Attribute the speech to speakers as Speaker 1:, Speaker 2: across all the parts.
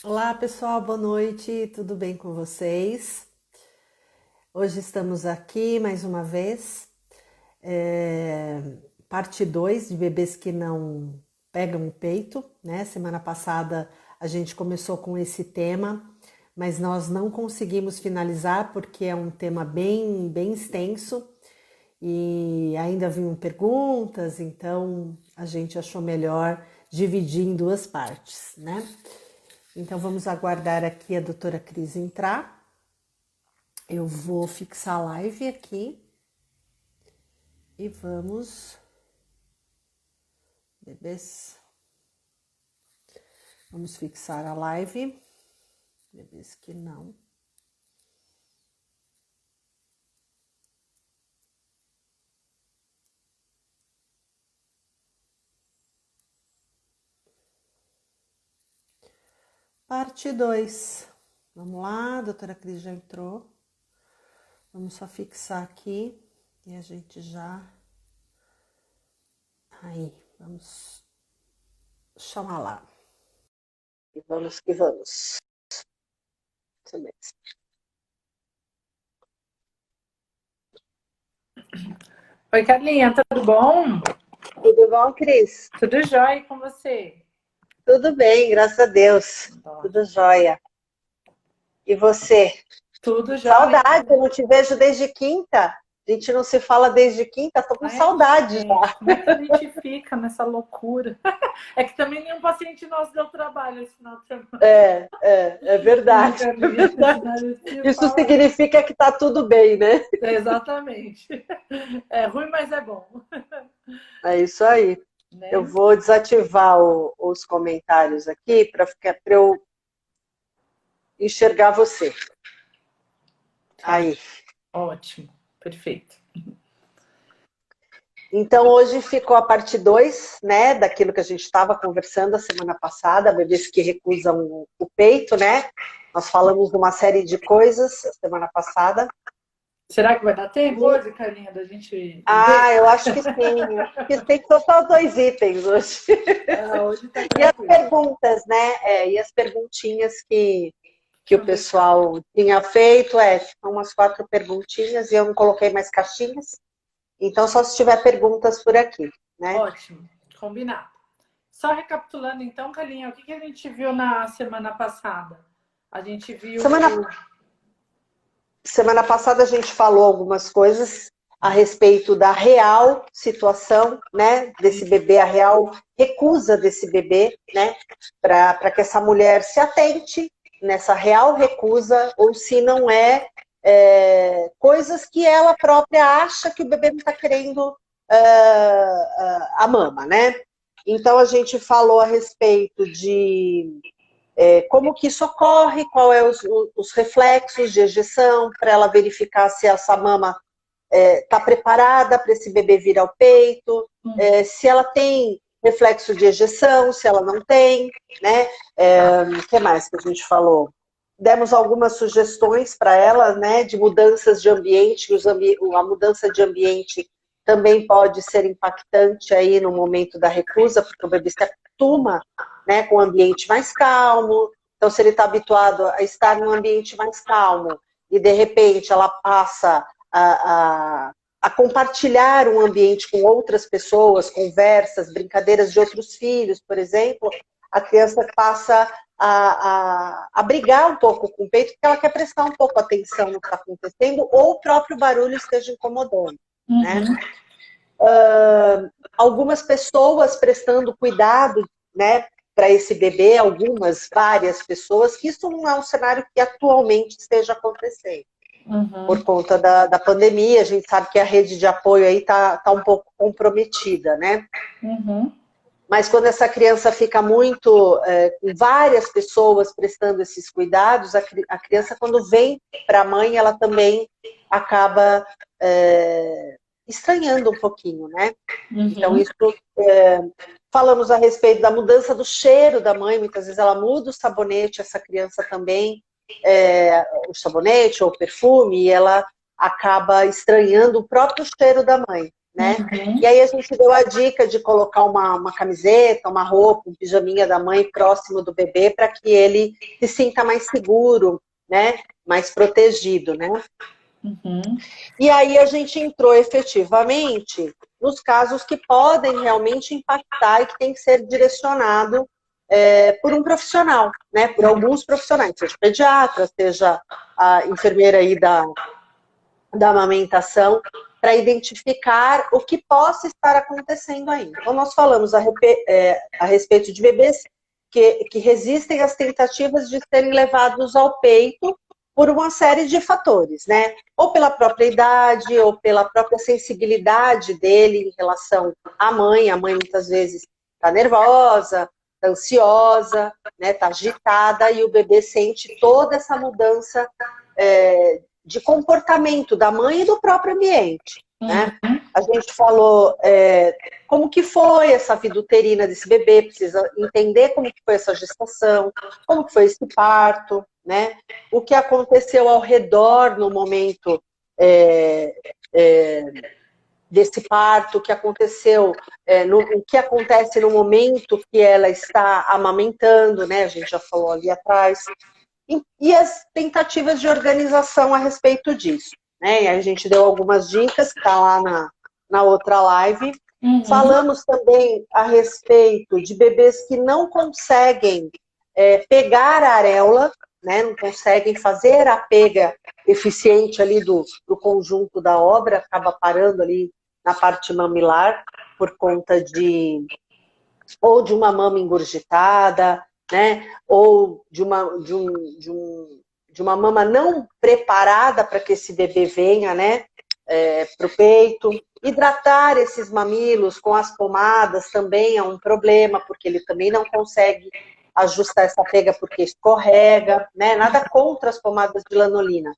Speaker 1: Olá, pessoal, boa noite, tudo bem com vocês? Hoje estamos aqui mais uma vez, é, parte 2 de bebês que não pegam o peito, né? Semana passada a gente começou com esse tema, mas nós não conseguimos finalizar porque é um tema bem extenso e ainda vinham perguntas, então a gente achou melhor dividir em duas partes, né? Então vamos aguardar aqui a doutora Cris entrar. Eu vou fixar a live aqui e vamos, bebês, vamos fixar a live, bebês que não. Parte 2. Vamos lá, a doutora Cris já entrou. Vamos só fixar aqui e a gente já... Aí, vamos chamar lá. E vamos que vamos. Isso mesmo.
Speaker 2: Oi, Carlinha, tudo bom?
Speaker 1: Tudo bom, Cris?
Speaker 2: Tudo jóia com você?
Speaker 1: Tudo bem, graças a Deus. Tudo jóia. E você?
Speaker 2: Tudo jóia.
Speaker 1: Saudade, eu não te vejo desde quinta. A gente não se fala desde quinta, tô com saudade
Speaker 2: Gente,
Speaker 1: já.
Speaker 2: como é que a gente fica nessa loucura? É que também nenhum paciente nosso deu trabalho esse final de semana.
Speaker 1: É verdade. É
Speaker 2: Carlinha,
Speaker 1: verdade. Isso
Speaker 2: fala...
Speaker 1: significa que tá tudo bem, né?
Speaker 2: Exatamente. É ruim, mas é bom.
Speaker 1: É isso aí.
Speaker 2: Né?
Speaker 1: Eu vou desativar os comentários aqui para eu enxergar você. Aí.
Speaker 2: Ótimo, perfeito.
Speaker 1: Então, hoje ficou a parte 2, né, daquilo que a gente estava conversando a semana passada, bebês que recusam o peito, né? Nós falamos de uma série de coisas a semana passada.
Speaker 2: Será que vai dar tempo hoje, Carlinha, da gente ver?
Speaker 1: Eu acho que sim. Acho que tem que ser só os dois itens hoje.
Speaker 2: Hoje tá
Speaker 1: E as
Speaker 2: tranquilo.
Speaker 1: perguntas, né? E as perguntinhas que o
Speaker 2: Deixa eu ver.
Speaker 1: pessoal tinha feito, são umas 4 perguntinhas e eu não coloquei mais caixinhas. Então, só se tiver perguntas por aqui, né?
Speaker 2: Ótimo, combinado. Só recapitulando então, Carlinha, o que a gente viu na semana passada? A gente viu...
Speaker 1: Semana passada a gente falou algumas coisas a respeito da real situação, né, desse bebê, a real recusa desse bebê, né, para que essa mulher se atente nessa real recusa, ou se não coisas que ela própria acha que o bebê não está querendo a mama, né? Então a gente falou a respeito de como que isso ocorre, qual é os reflexos de ejeção, para ela verificar se essa mama está preparada para esse bebê vir ao peito, se ela tem reflexo de ejeção, se ela não tem, né? O que mais que a gente falou? Demos algumas sugestões para ela, né, de mudanças de ambiente, a mudança de ambiente também pode ser impactante aí no momento da recusa, porque o bebê se acostuma, né, com um ambiente mais calmo. Então, se ele está habituado a estar num ambiente mais calmo e, de repente, ela passa a compartilhar um ambiente com outras pessoas, conversas, brincadeiras de outros filhos, por exemplo, a criança passa a brigar um pouco com o peito, porque ela quer prestar um pouco atenção no que está acontecendo, ou o próprio barulho esteja incomodando, né? Algumas pessoas prestando cuidado, né, para esse bebê, várias pessoas, que isso não é um cenário que atualmente esteja acontecendo. Por conta da pandemia, a gente sabe que a rede de apoio aí tá um pouco comprometida, né? Mas quando essa criança fica muito, com várias pessoas prestando esses cuidados, a criança, quando vem para a mãe, ela também acaba estranhando um pouquinho, né? Então, isso, falamos a respeito da mudança do cheiro da mãe, muitas vezes ela muda o sabonete, essa criança também, o sabonete ou o perfume, e ela acaba estranhando o próprio cheiro da mãe, né? E aí a gente deu a dica de colocar uma camiseta, uma roupa, um pijaminha da mãe próximo do bebê para que ele se sinta mais seguro, né? Mais protegido, né? E aí a gente entrou efetivamente nos casos que podem realmente impactar e que tem que ser direcionado por um profissional, né? Por alguns profissionais, seja pediatra, seja a enfermeira aí da amamentação, para identificar o que possa estar acontecendo aí. Então, nós falamos a respeito de bebês que resistem às tentativas de serem levados ao peito por uma série de fatores, né? Ou pela própria idade, ou pela própria sensibilidade dele em relação à mãe. A mãe muitas vezes está nervosa, está ansiosa, né? Está agitada, e o bebê sente toda essa mudança de comportamento da mãe e do próprio ambiente, né? A gente falou como que foi essa vida uterina desse bebê, precisa entender como que foi essa gestação, como que foi esse parto, né? O que aconteceu ao redor no momento desse parto, o que aconteceu, o que acontece no momento que ela está amamentando, né? A gente já falou ali atrás. E as tentativas de organização a respeito disso, né? E a gente deu algumas dicas, que está lá na outra live. Falamos também a respeito de bebês que não conseguem pegar a areola, né? Não conseguem fazer a pega eficiente ali do conjunto da obra, acaba parando ali na parte mamilar por conta ou de uma mama engurgitada, né? Ou de uma mama não preparada para que esse bebê venha, né? Para o peito. Hidratar esses mamilos com as pomadas também é um problema, porque ele também não consegue ajustar essa pega porque escorrega, né? Nada contra as pomadas de lanolina,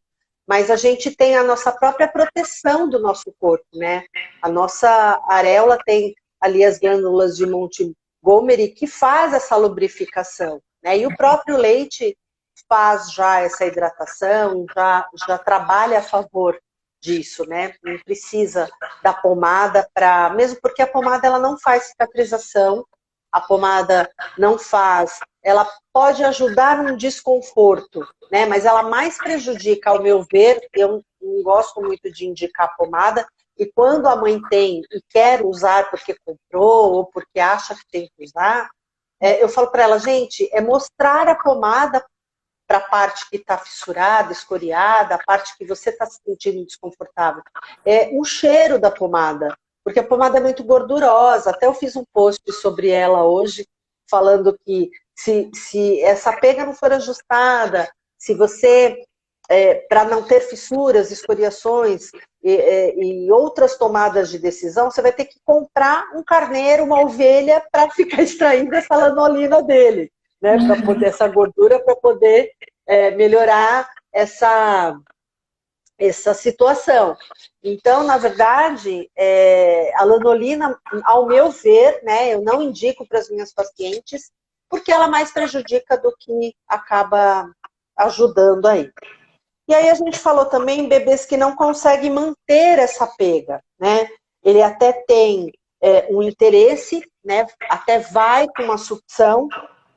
Speaker 1: mas a gente tem a nossa própria proteção do nosso corpo, né? A nossa areola tem ali as glândulas de Montgomery que faz essa lubrificação, né? E o próprio leite faz já essa hidratação, já trabalha a favor disso, né? Não precisa da pomada mesmo porque a pomada ela não faz cicatrização, a pomada não faz, ela pode ajudar no desconforto, né? Mas ela mais prejudica, ao meu ver. Eu não gosto muito de indicar pomada, e quando a mãe tem e quer usar porque comprou ou porque acha que tem que usar, eu falo para ela, gente, mostrar a pomada para a parte que está fissurada, escoriada, a parte que você está se sentindo desconfortável. O cheiro da pomada, porque a pomada é muito gordurosa. Até eu fiz um post sobre ela hoje, falando que se essa pega não for ajustada, se você, para não ter fissuras, escoriações e outras tomadas de decisão, você vai ter que comprar um carneiro, uma ovelha, para ficar extraindo essa lanolina dele, né? Para poder, essa gordura, para poder melhorar essa situação. Então, na verdade, a lanolina, ao meu ver, né, eu não indico para as minhas pacientes, porque ela mais prejudica do que acaba ajudando aí. E aí a gente falou também em bebês que não conseguem manter essa pega, né? Ele até tem um interesse, né? Até vai com uma sucção,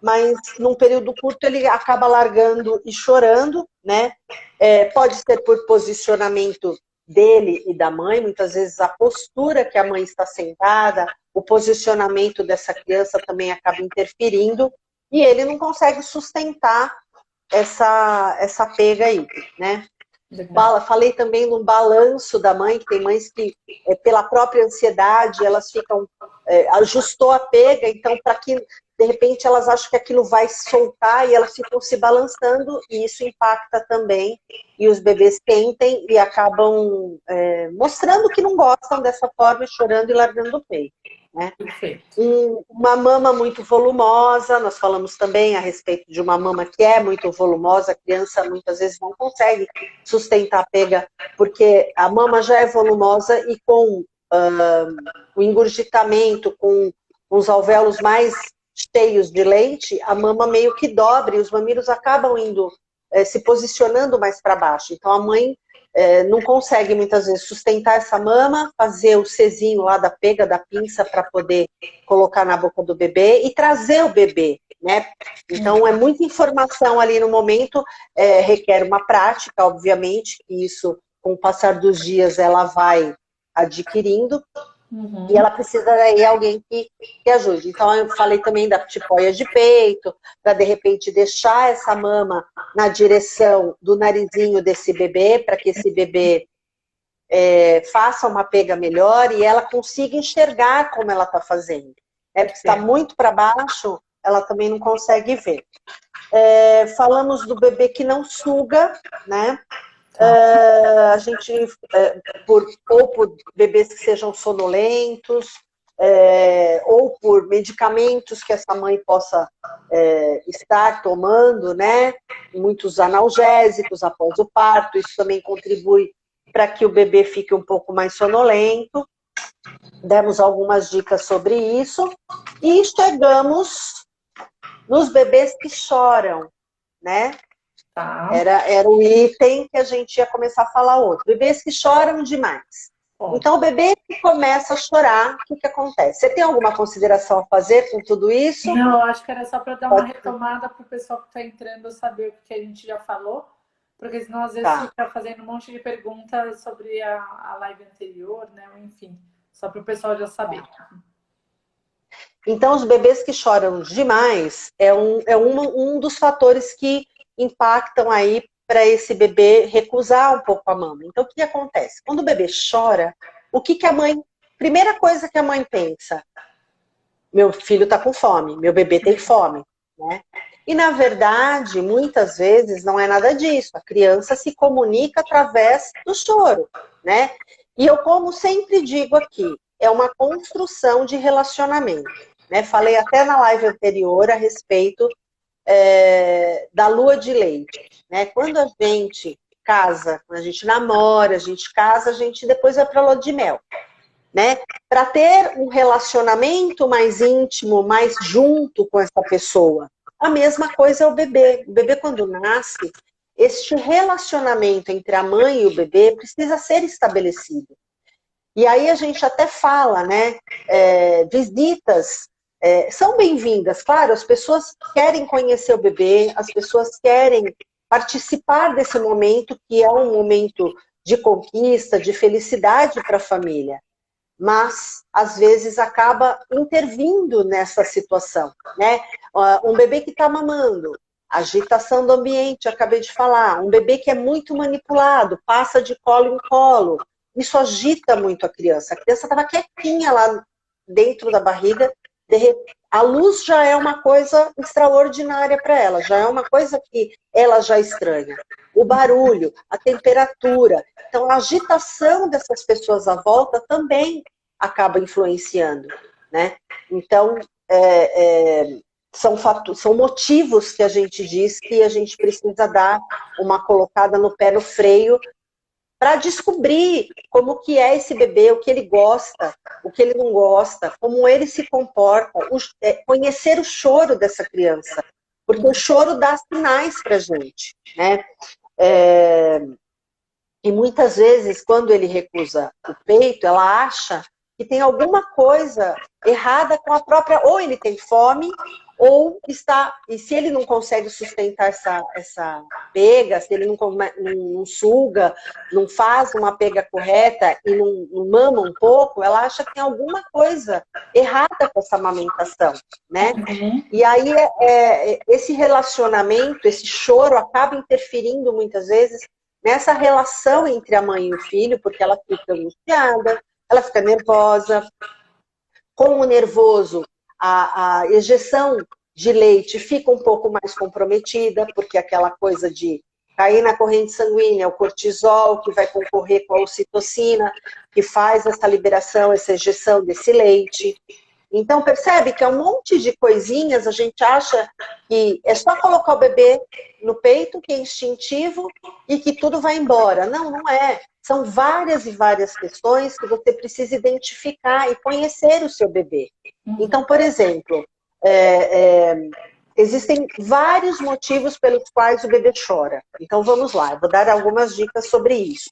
Speaker 1: mas num período curto ele acaba largando e chorando, né? Pode ser por posicionamento dele e da mãe, muitas vezes a postura que a mãe está sentada, o posicionamento dessa criança também acaba interferindo, e ele não consegue sustentar essa pega aí, né? Falei também no balanço da mãe, que tem mães que, pela própria ansiedade, elas ficam, ajustou a pega, então, para que, de repente, elas acham que aquilo vai soltar e elas ficam se balançando, e isso impacta também, e os bebês tentem e acabam mostrando que não gostam dessa forma, chorando e largando o peito, né? Uma mama muito volumosa, nós falamos também a respeito de uma mama que é muito volumosa, a criança muitas vezes não consegue sustentar a pega, porque a mama já é volumosa e com o engurgitamento, com os alvéolos mais cheios de leite, a mama meio que dobra e os mamilos acabam indo, se posicionando mais para baixo. Então a mãe não consegue muitas vezes sustentar essa mama, fazer o Czinho lá da pega, da pinça, para poder colocar na boca do bebê e trazer o bebê, né? Então é muita informação ali no momento, requer uma prática, obviamente, e isso, com o passar dos dias, ela vai adquirindo. E ela precisa daí alguém que ajude. Então, eu falei também da tipóia de peito, para de repente deixar essa mama na direção do narizinho desse bebê, para que esse bebê faça uma pega melhor e ela consiga enxergar como ela está fazendo. Porque está muito para baixo, ela também não consegue ver. Falamos do bebê que não suga, né? A gente, ou por bebês que sejam sonolentos, ou por medicamentos que essa mãe possa estar tomando, né? Muitos analgésicos após o parto, isso também contribui para que o bebê fique um pouco mais sonolento. Demos algumas dicas sobre isso. E chegamos nos bebês que choram, né?
Speaker 2: Tá.
Speaker 1: Era o item que a gente ia começar a falar outro. Bebês que choram demais. Então, o bebê que começa a chorar, o que acontece? Você tem alguma consideração a fazer com tudo isso?
Speaker 2: Não, acho que era só para dar uma retomada para o pessoal que está entrando saber o que a gente já falou, porque senão às vezes fica fazendo um monte de perguntas sobre a live anterior, né? Enfim, só para o pessoal já saber.
Speaker 1: Então, os bebês que choram demais é um dos fatores que impactam aí para esse bebê recusar um pouco a mama. Então, o que acontece? Quando o bebê chora, o que a mãe... Primeira coisa que a mãe pensa, meu filho está com fome, meu bebê tem fome, né? E, na verdade, muitas vezes não é nada disso. A criança se comunica através do choro, né? E eu, como sempre digo aqui, é uma construção de relacionamento, né? Falei até na live anterior a respeito da lua de leite, né? Quando a gente casa, quando a gente namora, a gente casa, a gente depois vai para a lua de mel, né? Para ter um relacionamento mais íntimo, mais junto com essa pessoa. A mesma coisa é o bebê. O bebê, quando nasce, este relacionamento entre a mãe e o bebê precisa ser estabelecido. E aí a gente até fala, né? Visitas são bem-vindas, claro, as pessoas querem conhecer o bebê, as pessoas querem participar desse momento, que é um momento de conquista, de felicidade para a família. Mas, às vezes, acaba intervindo nessa situação, né? Um bebê que está mamando, agitação do ambiente, acabei de falar, um bebê que é muito manipulado, passa de colo em colo, isso agita muito a criança estava quietinha lá dentro da barriga, a luz já é uma coisa extraordinária para ela, já é uma coisa que ela já estranha. O barulho, a temperatura, então a agitação dessas pessoas à volta também acaba influenciando, né? Então, são motivos que a gente diz que a gente precisa dar uma colocada no pé no freio para descobrir como que é esse bebê, o que ele gosta, o que ele não gosta, como ele se comporta, conhecer o choro dessa criança, porque o choro dá sinais para a gente, né? E muitas vezes, quando ele recusa o peito, ela acha que tem alguma coisa errada com a própria... Ou ele tem fome, ou está... E se ele não consegue sustentar essa pega, se ele não suga, não faz uma pega correta e não mama um pouco, ela acha que tem alguma coisa errada com essa amamentação, né? E aí, esse relacionamento, esse choro acaba interferindo muitas vezes nessa relação entre a mãe e o filho, porque ela fica angustiada, ela fica nervosa. Com o nervoso, a ejeção de leite fica um pouco mais comprometida, porque aquela coisa de cair na corrente sanguínea, o cortisol, que vai concorrer com a ocitocina, que faz essa liberação, essa ejeção desse leite. Então, percebe que é um monte de coisinhas, a gente acha que é só colocar o bebê no peito, que é instintivo, e que tudo vai embora. Não, não é. São várias e várias questões que você precisa identificar e conhecer o seu bebê. Então, por exemplo, existem vários motivos pelos quais o bebê chora. Então, vamos lá, eu vou dar algumas dicas sobre isso.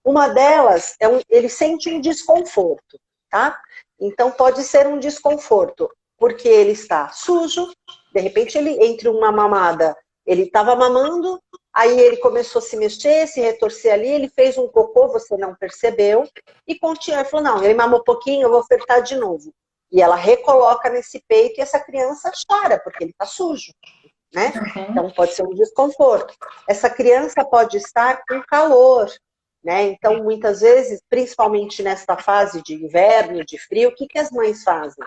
Speaker 1: Uma delas, ele sente um desconforto, tá? Então, pode ser um desconforto, porque ele está sujo, de repente, entre uma mamada, ele estava mamando, aí ele começou a se mexer, se retorcer ali, ele fez um cocô, você não percebeu, e continua, ele falou, não, ele mamou um pouquinho, eu vou apertar de novo. E ela recoloca nesse peito e essa criança chora, porque ele está sujo, né? Então pode ser um desconforto. Essa criança pode estar com calor, né? Então muitas vezes, principalmente nesta fase de inverno, de frio, o que as mães fazem?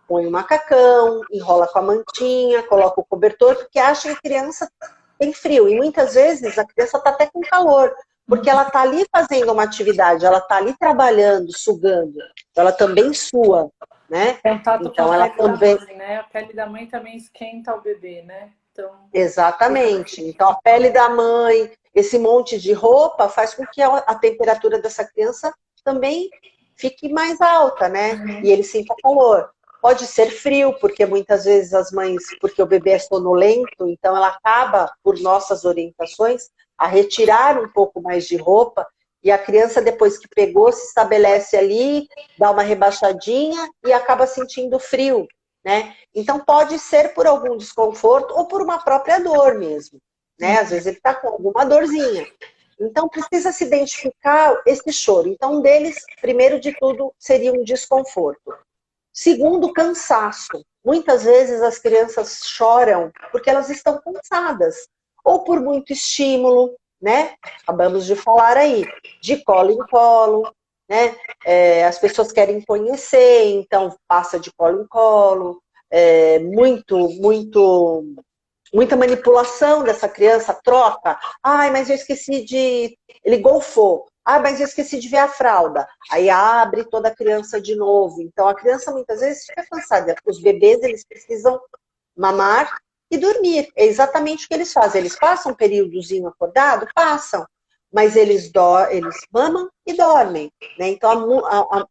Speaker 1: Põe o macacão, enrola com a mantinha, coloca o cobertor, porque acha que a criança tem frio. E muitas vezes a criança está até com calor, porque ela está ali fazendo uma atividade, ela está ali trabalhando, sugando. Ela também sua, né?
Speaker 2: Contato
Speaker 1: então
Speaker 2: com a
Speaker 1: ela
Speaker 2: pele
Speaker 1: também...
Speaker 2: da mãe, né? A pele da mãe também esquenta o bebê, né? Então...
Speaker 1: Exatamente. Então a pele da mãe, esse monte de roupa faz com que a temperatura dessa criança também fique mais alta, né? E ele sinta calor. Pode ser frio, porque muitas vezes as mães, porque o bebê é sonolento, então ela acaba, por nossas orientações, a retirar um pouco mais de roupa, e a criança, depois que pegou, se estabelece ali, dá uma rebaixadinha e acaba sentindo frio, né? Então pode ser por algum desconforto ou por uma própria dor mesmo, né? Às vezes ele está com alguma dorzinha. Então precisa se identificar esse choro. Então um deles, primeiro de tudo, seria um desconforto. Segundo, cansaço. Muitas vezes as crianças choram porque elas estão cansadas, ou por muito estímulo, né? Acabamos de falar aí, de colo em colo, né? As pessoas querem conhecer, então passa de colo em colo, muita manipulação dessa criança, troca. Ai, mas eu esqueci de... Ele golfou. Ah, mas eu esqueci de ver a fralda. Aí abre toda a criança de novo. Então, a criança muitas vezes fica cansada. Os bebês, eles precisam mamar e dormir. É exatamente o que eles fazem. Eles passam um períodozinho acordado? Passam. Mas eles mamam e dormem, né? Então,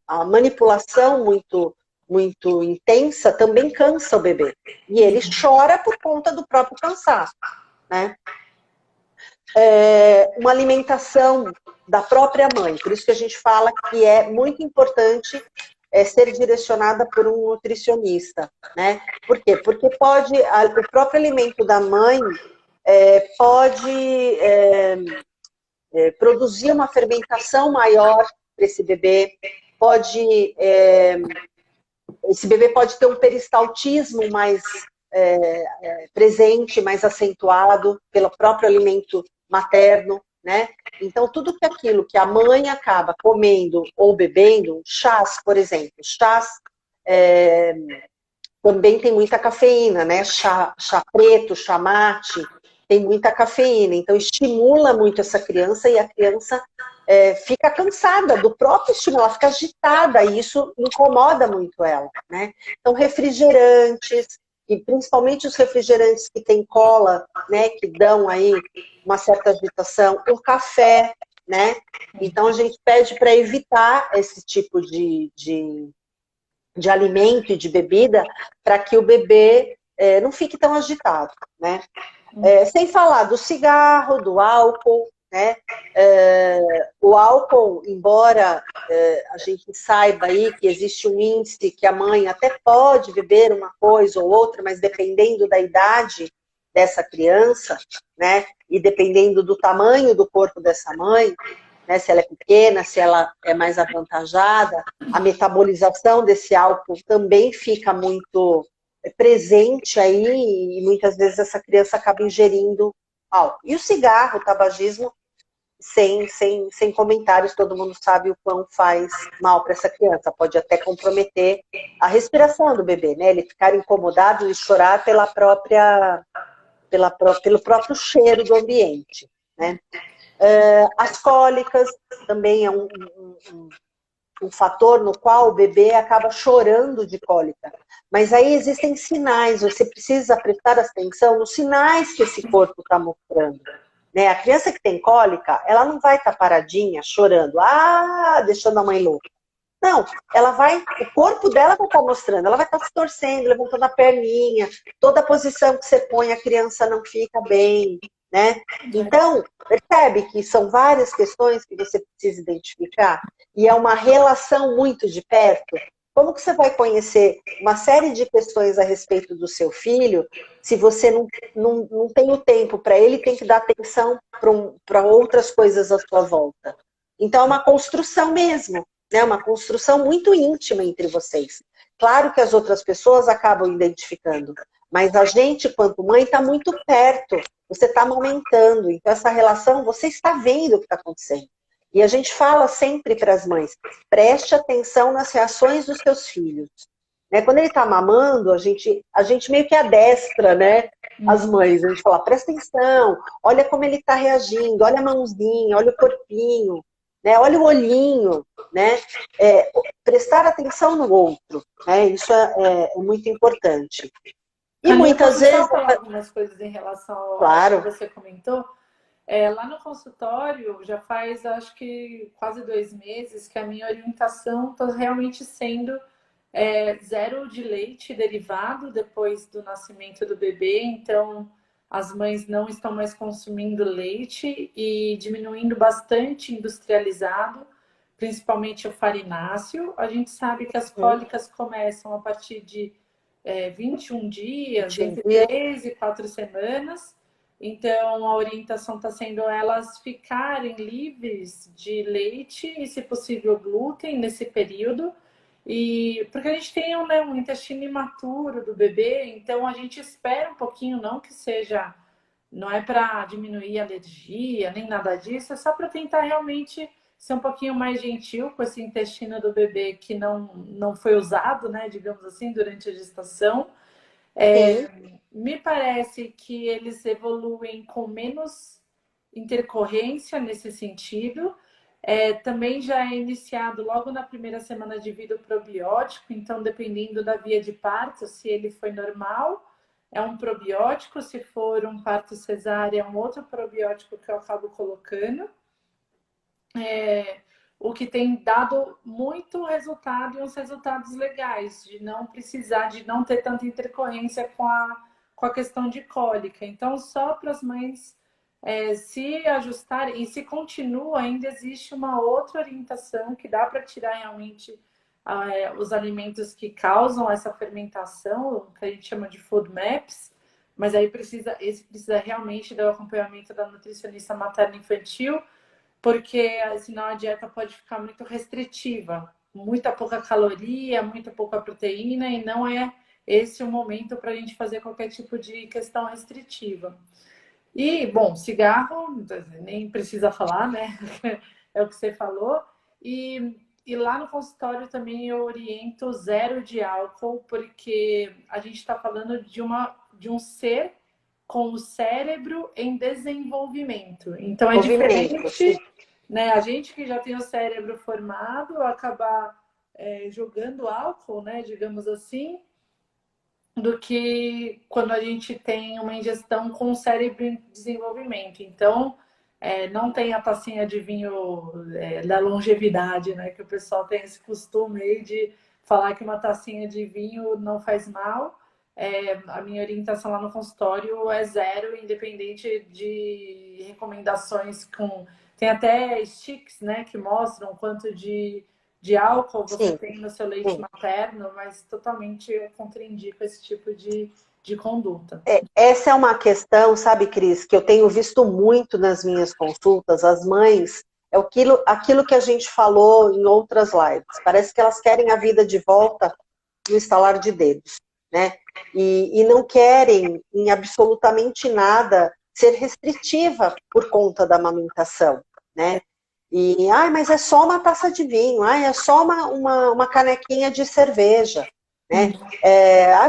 Speaker 1: a manipulação muito intensa também cansa o bebê. E ele chora por conta do próprio cansaço, né? Uma alimentação da própria mãe. Por isso que a gente fala que é muito importante ser direcionada por um nutricionista, né? Por quê? Porque o próprio alimento da mãe pode produzir uma fermentação maior para esse bebê, esse bebê pode ter um peristaltismo mais presente, mais acentuado pelo próprio alimento materno, né? Então, tudo aquilo que a mãe acaba comendo ou bebendo, chás, por exemplo, chás também tem muita cafeína, né? Chá preto, chá mate, tem muita cafeína, então estimula muito essa criança e a criança fica cansada do próprio estímulo, ela fica agitada e isso incomoda muito ela, né? Então refrigerantes, e principalmente os refrigerantes que tem cola, né, que dão aí uma certa agitação, o café, né? Então a gente pede para evitar esse tipo de alimento e de bebida para que o bebê não fique tão agitado, né? Sem falar do cigarro, do álcool, né? O álcool, embora a gente saiba aí que existe um índice que a mãe até pode beber uma coisa ou outra, mas dependendo da idade dessa criança, né? E dependendo do tamanho do corpo dessa mãe, né, se ela é pequena, se ela é mais avantajada, a metabolização desse álcool também fica muito presente aí e muitas vezes essa criança acaba ingerindo álcool. E o cigarro, o tabagismo, sem comentários, todo mundo sabe o quão faz mal para essa criança. Pode até comprometer a respiração do bebê, né? Ele ficar incomodado e chorar pelo próprio cheiro do ambiente, né? As cólicas também é um fator no qual o bebê acaba chorando de cólica. Mas aí existem sinais, você precisa prestar atenção nos sinais que esse corpo está mostrando. Né? A criança que tem cólica, ela não vai estar paradinha, chorando, deixando a mãe louca. Não, o corpo dela vai estar mostrando, ela vai estar se torcendo, levantando a perninha, toda a posição que você põe, a criança não fica bem, né? Então, percebe que são várias questões que você precisa identificar e é uma relação muito de perto. Como que você vai conhecer uma série de questões a respeito do seu filho se você não tem o tempo para ele, tem que dar atenção para outras coisas à sua volta? Então, é uma construção mesmo, né? Uma construção muito íntima entre vocês. Claro que as outras pessoas acabam identificando, mas a gente, quanto mãe, está muito perto. Você está amamentando, então essa relação, você está vendo o que está acontecendo. E a gente fala sempre para as mães, preste atenção nas reações dos seus filhos. Né? Quando ele está mamando, a gente meio que adestra, né? As mães, a gente fala, presta atenção, olha como ele está reagindo, olha a mãozinha, olha o corpinho, né? Olha o olhinho, né? Prestar atenção no outro, né? Isso é muito importante. E muitas vezes...
Speaker 2: Posso falar algumas coisas em relação ao que você comentou? Lá no consultório, já faz, acho que, quase 2 meses que a minha orientação está realmente sendo zero de leite derivado depois do nascimento do bebê. Então, as mães não estão mais consumindo leite e diminuindo bastante industrializado, principalmente o farináceo. A gente sabe que as cólicas começam a partir de 21 dias, entre 3 e 4 semanas. Então, a orientação está sendo elas ficarem livres de leite e, se possível, glúten nesse período. E porque a gente tem um intestino imaturo do bebê, então a gente espera um pouquinho, não é para diminuir a alergia, nem nada disso, é só para tentar realmente ser um pouquinho mais gentil com esse intestino do bebê que não foi usado, né, digamos assim, durante a gestação. Me parece que eles evoluem com menos intercorrência nesse sentido. Também já é iniciado logo na primeira semana de vida o probiótico, então dependendo da via de parto, se ele foi normal, é um probiótico, se for um parto cesárea, é um outro probiótico que eu acabo colocando. O que tem dado muito resultado e uns resultados legais, de não precisar, de não ter tanta intercorrência com a questão de cólica. Então, só para as mães se ajustarem, e se continua, ainda existe uma outra orientação que dá para tirar realmente os alimentos que causam essa fermentação, que a gente chama de food maps, mas aí precisa realmente do acompanhamento da nutricionista materno-infantil, porque senão a dieta pode ficar muito restritiva, muita pouca caloria, muita pouca proteína, e não é esse o momento para a gente fazer qualquer tipo de questão restritiva. E, bom, cigarro, nem precisa falar, né? É o que você falou. E lá no consultório também eu oriento zero de álcool, porque a gente está falando de um ser com o cérebro em desenvolvimento. Então é diferente, né? A gente que já tem o cérebro formado, acabar jogando álcool, né? Digamos assim, do que quando a gente tem uma ingestão com o cérebro em desenvolvimento. Então, não tem a tacinha de vinho da longevidade, né? Que o pessoal tem esse costume aí de falar que uma tacinha de vinho não faz mal. A minha orientação lá no consultório é zero, independente de recomendações Tem até sticks, né, que mostram quanto de álcool você tem no seu leite materno, mas totalmente eu contraindico esse tipo de conduta.
Speaker 1: Essa é uma questão, sabe, Cris, que eu tenho visto muito nas minhas consultas, as mães, aquilo que a gente falou em outras lives, parece que elas querem a vida de volta no estalar de dedos, né? E não querem em absolutamente nada ser restritiva por conta da amamentação, né? Mas é só uma taça de vinho, é só uma canequinha de cerveja, né?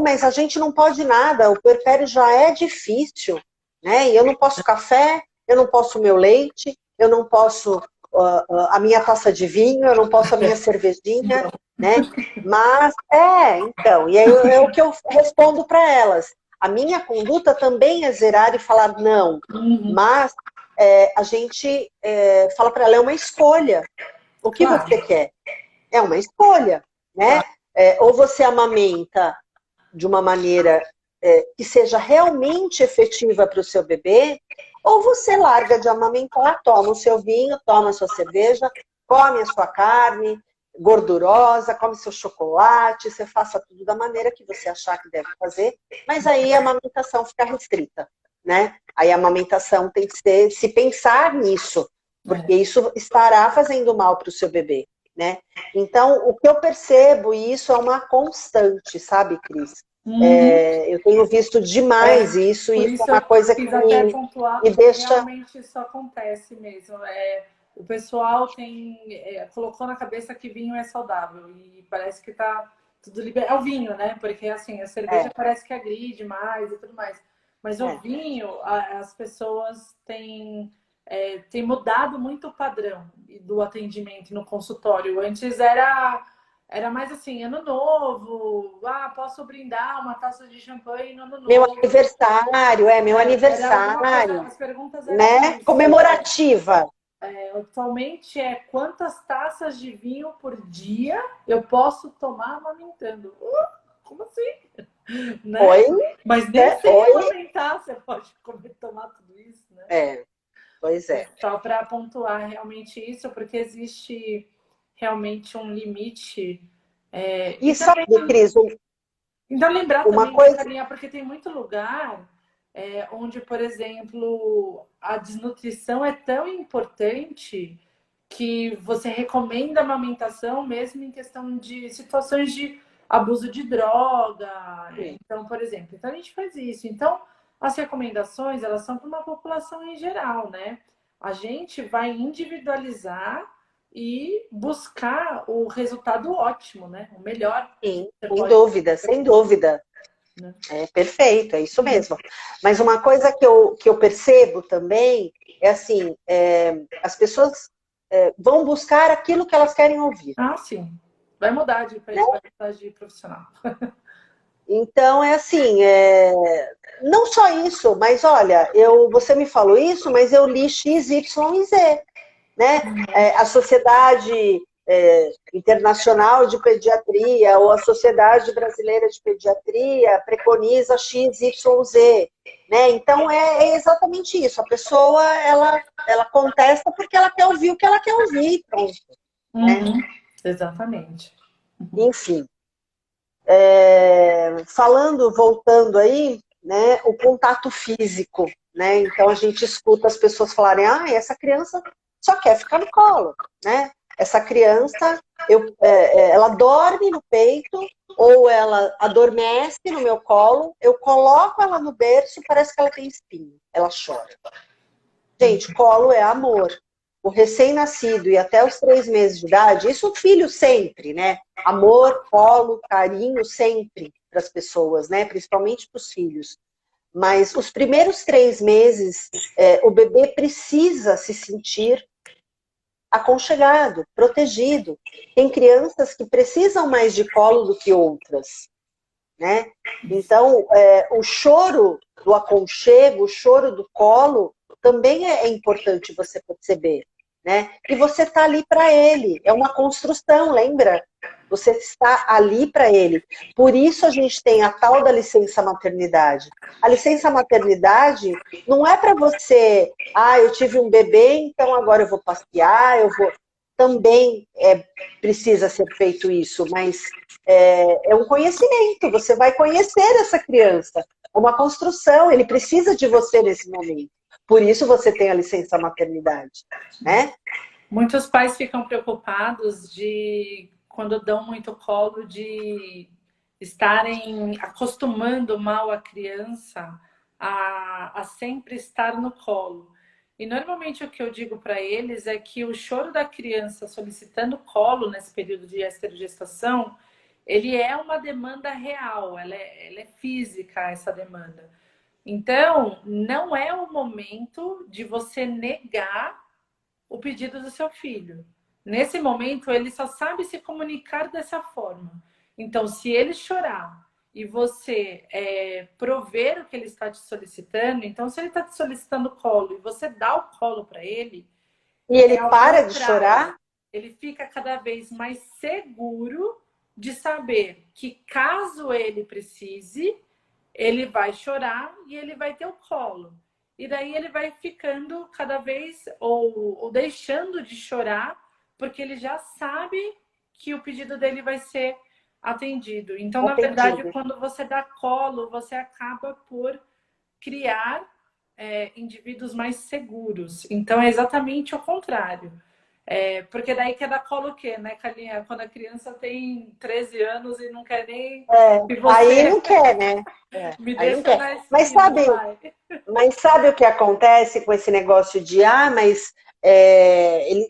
Speaker 1: Mas a gente não pode nada, o puerpério já é difícil, né? E eu não posso café, eu não posso meu leite, eu não posso a minha taça de vinho, eu não posso a minha cervejinha, né? Mas, então, e aí é o que eu respondo para elas. A minha conduta também é zerar e falar não, mas a gente fala para ela, é uma escolha. O que você quer? É uma escolha, né? Ou você amamenta de uma maneira que seja realmente efetiva para o seu bebê, ou você larga de amamentar, toma o seu vinho, toma a sua cerveja, come a sua carne gordurosa, come seu chocolate, você faça tudo da maneira que você achar que deve fazer, mas aí a amamentação fica restrita, né? Aí a amamentação tem que ser, se pensar nisso, porque isso estará fazendo mal para o seu bebê, né? Então, o que eu percebo, e isso é uma constante, sabe, Cris? Eu tenho visto demais isso, e isso é uma coisa que
Speaker 2: até pontuar,
Speaker 1: me deixa...
Speaker 2: realmente isso acontece mesmo. O pessoal colocou na cabeça que vinho é saudável e parece que tá tudo liberado. É o vinho, né? Porque assim, a cerveja parece que agride mais e tudo mais. Mas o vinho, as pessoas têm mudado muito o padrão do atendimento no consultório. Antes era mais assim, ano novo, posso brindar uma taça de champanhe no ano novo.
Speaker 1: Meu aniversário, meu aniversário.
Speaker 2: As perguntas eram
Speaker 1: né?
Speaker 2: isso,
Speaker 1: Comemorativa.
Speaker 2: Atualmente quantas taças de vinho por dia eu posso tomar amamentando? Como assim? Né?
Speaker 1: Oi?
Speaker 2: Mas nem sem amamentar você pode tomar tudo isso, né?
Speaker 1: Pois é.
Speaker 2: Só para pontuar realmente isso, porque existe realmente um limite.
Speaker 1: E sabe, Cris,
Speaker 2: então lembrar
Speaker 1: uma
Speaker 2: também,
Speaker 1: coisa...
Speaker 2: Carinha, porque tem muito lugar onde, por exemplo, a desnutrição é tão importante que você recomenda a amamentação mesmo em questão de situações de abuso de droga. Então, por exemplo, então a gente faz isso. Então, as recomendações, elas são para uma população em geral, né? A gente vai individualizar e buscar o resultado ótimo, né? O melhor.
Speaker 1: Sim, sem dúvida, sem dúvida. Perfeito, é isso mesmo. Mas uma coisa que eu percebo também é assim, as pessoas vão buscar aquilo que elas querem ouvir.
Speaker 2: Ah, sim. Vai mudar de profissional.
Speaker 1: Então, é assim, não só isso, mas olha, você me falou isso, mas eu li X, Y e Z, né? A Sociedade Internacional de Pediatria ou a Sociedade Brasileira de Pediatria preconiza X, Y, Z, né? Então, é exatamente isso. A pessoa, ela contesta porque ela quer ouvir o que ela quer ouvir, pronto. Né?
Speaker 2: Exatamente.
Speaker 1: Enfim. Voltando aí, né, o contato físico, né? Então a gente escuta as pessoas falarem, essa criança só quer ficar no colo, né? Essa criança, ela dorme no peito ou ela adormece no meu colo, eu coloco ela no berço, parece que ela tem espinho, ela chora. Gente, colo é amor. O recém-nascido e até os 3 meses de idade, isso o filho sempre, né? Amor, colo, carinho sempre para as pessoas, né? Principalmente para os filhos. Mas os primeiros 3 meses, o bebê precisa se sentir aconchegado, protegido. Tem crianças que precisam mais de colo do que outras, né? Então, o choro do aconchego, o choro do colo, também é importante você perceber, né? E você está ali para ele, é uma construção, lembra? Você está ali para ele. Por isso a gente tem a tal da licença maternidade. A licença maternidade não é para você, eu tive um bebê, então agora eu vou passear, também precisa ser feito isso, mas é um conhecimento, você vai conhecer essa criança, é uma construção, ele precisa de você nesse momento. Por isso você tem a licença maternidade, né?
Speaker 2: Muitos pais ficam preocupados quando dão muito colo, de estarem acostumando mal a criança a sempre estar no colo. E normalmente o que eu digo para eles é que o choro da criança solicitando colo nesse período de esterogestação, ele é uma demanda real, ela é física, essa demanda. Então, não é o momento de você negar o pedido do seu filho. Nesse momento, ele só sabe se comunicar dessa forma. Então, se ele chorar e você prover o que ele está te solicitando, então, se ele está te solicitando colo e você dá o colo para ele,
Speaker 1: e ele para de chorar,
Speaker 2: ele fica cada vez mais seguro de saber que, caso ele precise, ele vai chorar e ele vai ter o colo. e daí ele vai ficando cada vez, ou deixando de chorar, porque ele já sabe que o pedido dele vai ser atendido. Então, na verdade,
Speaker 1: Atendido.
Speaker 2: quando você dá colo, você acaba por criar indivíduos mais seguros. Então, é exatamente o contrário. Porque daí quer dar colo o quê, né, Carlinha? Quando a criança tem 13 anos e não quer nem que você...
Speaker 1: Aí não quer, né?
Speaker 2: Me
Speaker 1: Aí não
Speaker 2: deixa
Speaker 1: quer.
Speaker 2: na esquina, pai.
Speaker 1: Mas sabe o que acontece com esse negócio de, mas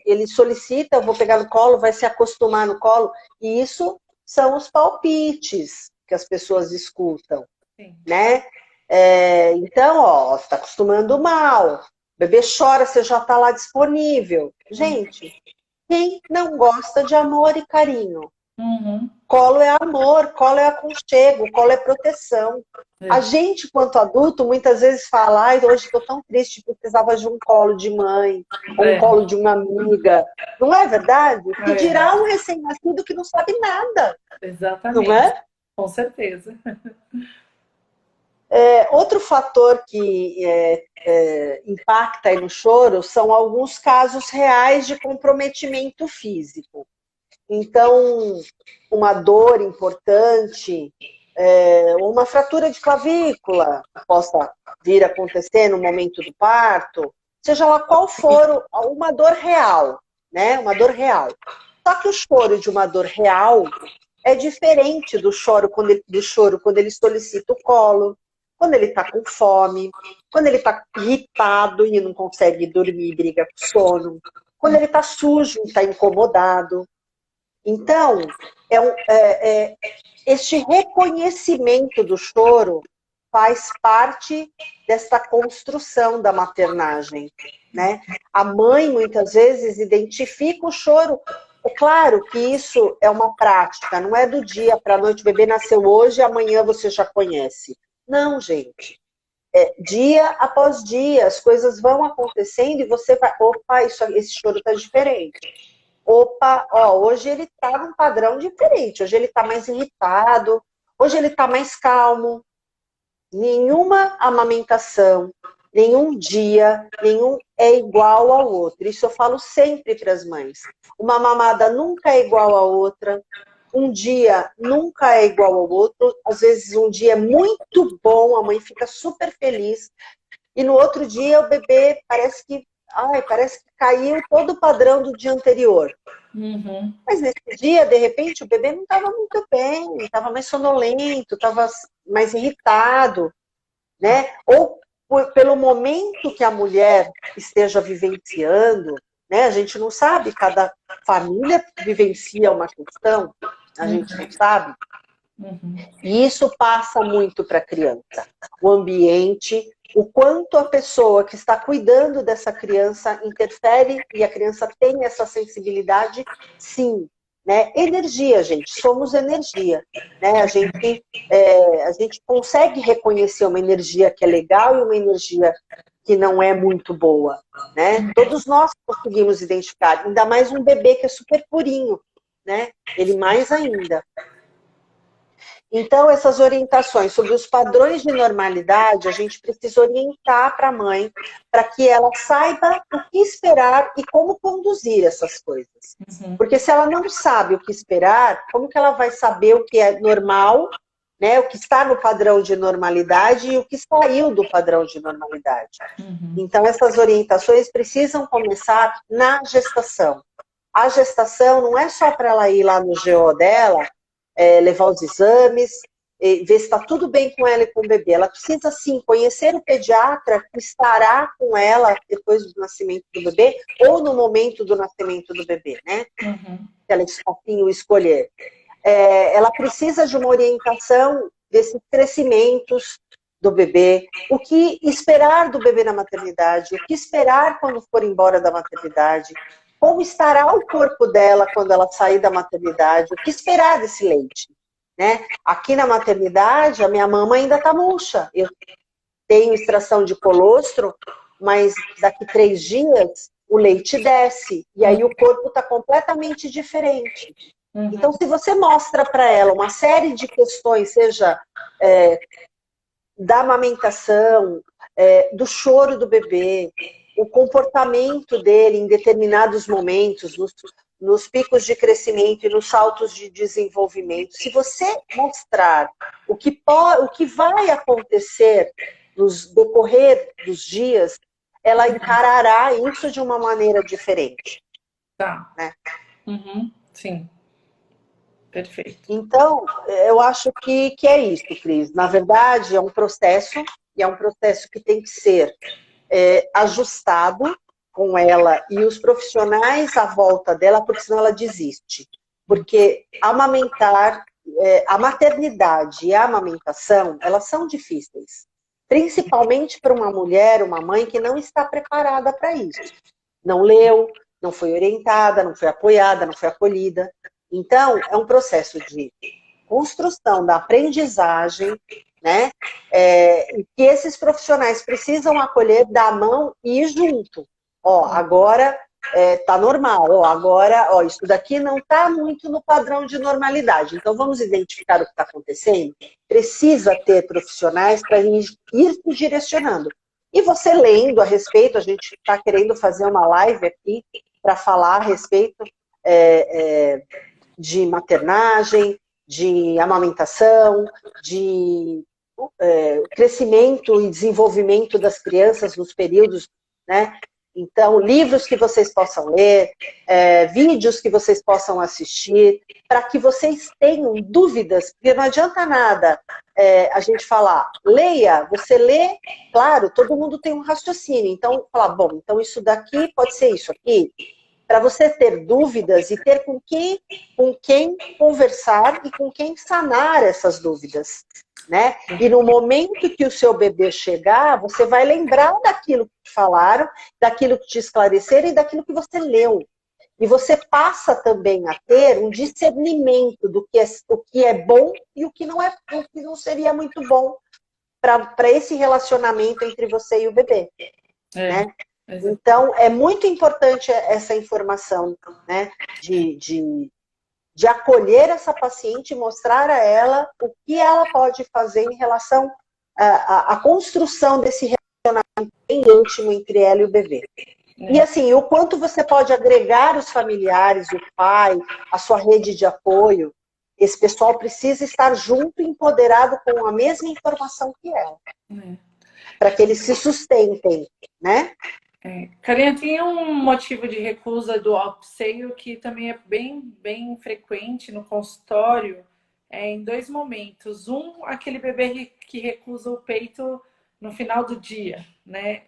Speaker 1: ele solicita, eu vou pegar no colo, vai se acostumar no colo, e isso são os palpites que as pessoas escutam,
Speaker 2: Sim.
Speaker 1: né? Então, ó, você está acostumando mal, o bebê chora, você já está lá disponível. Gente, quem não gosta de amor e carinho?
Speaker 2: Uhum.
Speaker 1: Colo é amor, colo é aconchego, colo é proteção. A gente, quanto adulto, muitas vezes fala, ai, hoje estou tão triste, precisava de um colo de mãe, ou um colo de uma amiga. Não é verdade? Que dirá um recém-nascido que não sabe nada.
Speaker 2: Exatamente.
Speaker 1: Não é?
Speaker 2: Com certeza.
Speaker 1: Outro fator que impacta aí no choro são alguns casos reais de comprometimento físico. Então, uma dor importante, uma fratura de clavícula possa vir a acontecer no momento do parto, seja lá qual for, uma dor real, né? Uma dor real. Só que o choro de uma dor real é diferente do choro quando ele solicita o colo, quando ele está com fome, quando ele está irritado e não consegue dormir, briga com sono, quando ele está sujo e está incomodado. Então, este reconhecimento do choro faz parte dessa construção da maternagem, né? A mãe, muitas vezes, identifica o choro. É claro que isso é uma prática, não é do dia para a noite, o bebê nasceu hoje e amanhã você já conhece. Não, gente. Dia após dia, as coisas vão acontecendo e você vai, opa, esse choro está diferente. Opa, hoje ele está num padrão diferente, hoje ele está mais irritado, hoje ele está mais calmo. Nenhuma amamentação, nenhum dia, nenhum é igual ao outro. Isso eu falo sempre para as mães. Uma mamada nunca é igual à outra, um dia nunca é igual ao outro. Às vezes um dia é muito bom, a mãe fica super feliz, e no outro dia o bebê parece que caiu todo o padrão do dia anterior.
Speaker 2: Uhum.
Speaker 1: Mas nesse dia, de repente, o bebê não estava muito bem, estava mais sonolento, estava mais irritado, né? Ou pelo momento que a mulher esteja vivenciando, né? A gente não sabe, cada família vivencia uma questão, a gente não sabe.
Speaker 2: Uhum.
Speaker 1: E isso passa muito para a criança. O ambiente, o quanto a pessoa que está cuidando dessa criança interfere e a criança tem essa sensibilidade, sim. Né? Energia, gente, somos energia. Né? A gente consegue reconhecer uma energia que é legal e uma energia que não é muito boa. Né? Todos nós conseguimos identificar, ainda mais um bebê que é super purinho. Né? Ele mais ainda. Então, essas orientações sobre os padrões de normalidade, a gente precisa orientar para a mãe, para que ela saiba o que esperar e como conduzir essas coisas.
Speaker 2: Uhum.
Speaker 1: Porque se ela não sabe o que esperar, como que ela vai saber o que é normal, né, o que está no padrão de normalidade e o que saiu do padrão de normalidade?
Speaker 2: Uhum.
Speaker 1: Então, essas orientações precisam começar na gestação. A gestação não é só para ela ir lá no GO dela, levar os exames, ver se está tudo bem com ela e com o bebê. Ela precisa, sim, conhecer o pediatra que estará com ela depois do nascimento do bebê ou no momento do nascimento do bebê, né?
Speaker 2: Uhum.
Speaker 1: Que ela assim o escolher. Ela precisa de uma orientação desses crescimentos do bebê, o que esperar do bebê na maternidade, o que esperar quando for embora da maternidade, como estará o corpo dela quando ela sair da maternidade, o que esperar desse leite. Né? Aqui na maternidade, a minha mama ainda está murcha. Eu tenho extração de colostro, mas daqui 3 dias o leite desce. E aí o corpo está completamente diferente.
Speaker 2: Uhum.
Speaker 1: Então, se você mostra para ela uma série de questões, seja da amamentação, do choro do bebê, o comportamento dele em determinados momentos, nos picos de crescimento e nos saltos de desenvolvimento. Se você mostrar o que vai acontecer nos decorrer dos dias, ela encarará isso de uma maneira diferente.
Speaker 2: Tá.
Speaker 1: Né?
Speaker 2: Sim. Perfeito.
Speaker 1: Então, eu acho que é isso, Cris. Na verdade, é um processo, e é um processo que tem que ser ajustado com ela e os profissionais à volta dela, porque senão ela desiste. Porque amamentar, a maternidade e a amamentação, elas são difíceis. Principalmente para uma mulher, uma mãe que não está preparada para isso. Não leu, não foi orientada, não foi apoiada, não foi acolhida. Então, é um processo de construção da aprendizagem, né? E que esses profissionais precisam acolher, dar a mão e ir junto. Ó, agora tá normal, ó, agora, ó, isso daqui não está muito no padrão de normalidade. Então, vamos identificar o que está acontecendo. Precisa ter profissionais para ir se direcionando. E você lendo a respeito, a gente está querendo fazer uma live aqui para falar a respeito de maternagem, de amamentação, de crescimento e desenvolvimento das crianças nos períodos, né? Então, livros que vocês possam ler, vídeos que vocês possam assistir, para que vocês tenham dúvidas, porque não adianta nada a gente falar, leia, você lê, claro, todo mundo tem um raciocínio, então, falar, bom, então isso daqui pode ser isso aqui, para você ter dúvidas e ter com quem conversar e com quem sanar essas dúvidas, né? E no momento que o seu bebê chegar, você vai lembrar daquilo que te falaram, daquilo que te esclareceram e daquilo que você leu. E você passa também a ter um discernimento do que é bom e o que não seria muito bom para esse relacionamento entre você e o bebê, né? Então, é muito importante essa informação, né, de acolher essa paciente e mostrar a ela o que ela pode fazer em relação à construção desse relacionamento bem íntimo entre ela e o bebê. E assim, o quanto você pode agregar os familiares, o pai, a sua rede de apoio, esse pessoal precisa estar junto e empoderado com a mesma informação que ela. Para que eles se sustentem, né?
Speaker 2: Carinha, tem um motivo de recusa do upsale que também é bem frequente no consultório, em dois momentos. Aquele bebê que recusa o peito no final do dia, né?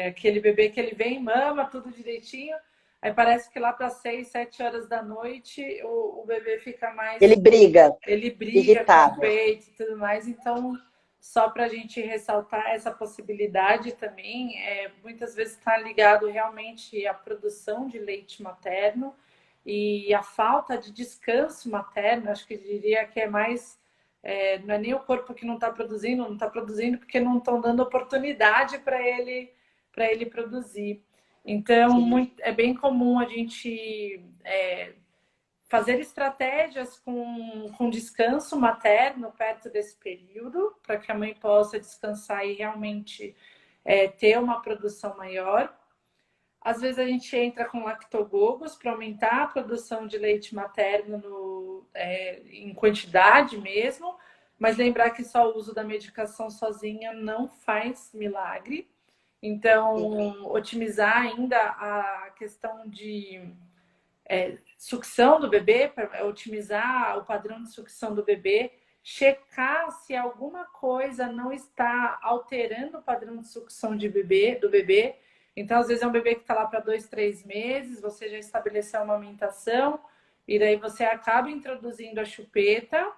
Speaker 2: Aquele bebê que ele vem, mama tudo direitinho, aí parece que lá para 6, 7 horas da noite o bebê fica mais...
Speaker 1: Ele briga
Speaker 2: irritado. Com o peito e tudo mais, então... Só para a gente ressaltar essa possibilidade também, muitas vezes está ligado realmente à produção de leite materno e à falta de descanso materno. Acho que diria que é mais, não é nem o corpo que não está produzindo porque não estão dando oportunidade para ele produzir. Então, é bem comum a gente fazer estratégias com descanso materno perto desse período, para que a mãe possa descansar e realmente ter uma produção maior. Às vezes a gente entra com lactogogos para aumentar a produção de leite materno em quantidade mesmo, mas lembrar que só o uso da medicação sozinha não faz milagre. Então, otimizar ainda a questão de sucção do bebê, para otimizar o padrão de sucção do bebê, checar se alguma coisa não está alterando o padrão de sucção do bebê. Então, às vezes é um bebê que está lá para 2, 3 meses, você já estabeleceu uma amamentação, e daí você acaba introduzindo a chupeta,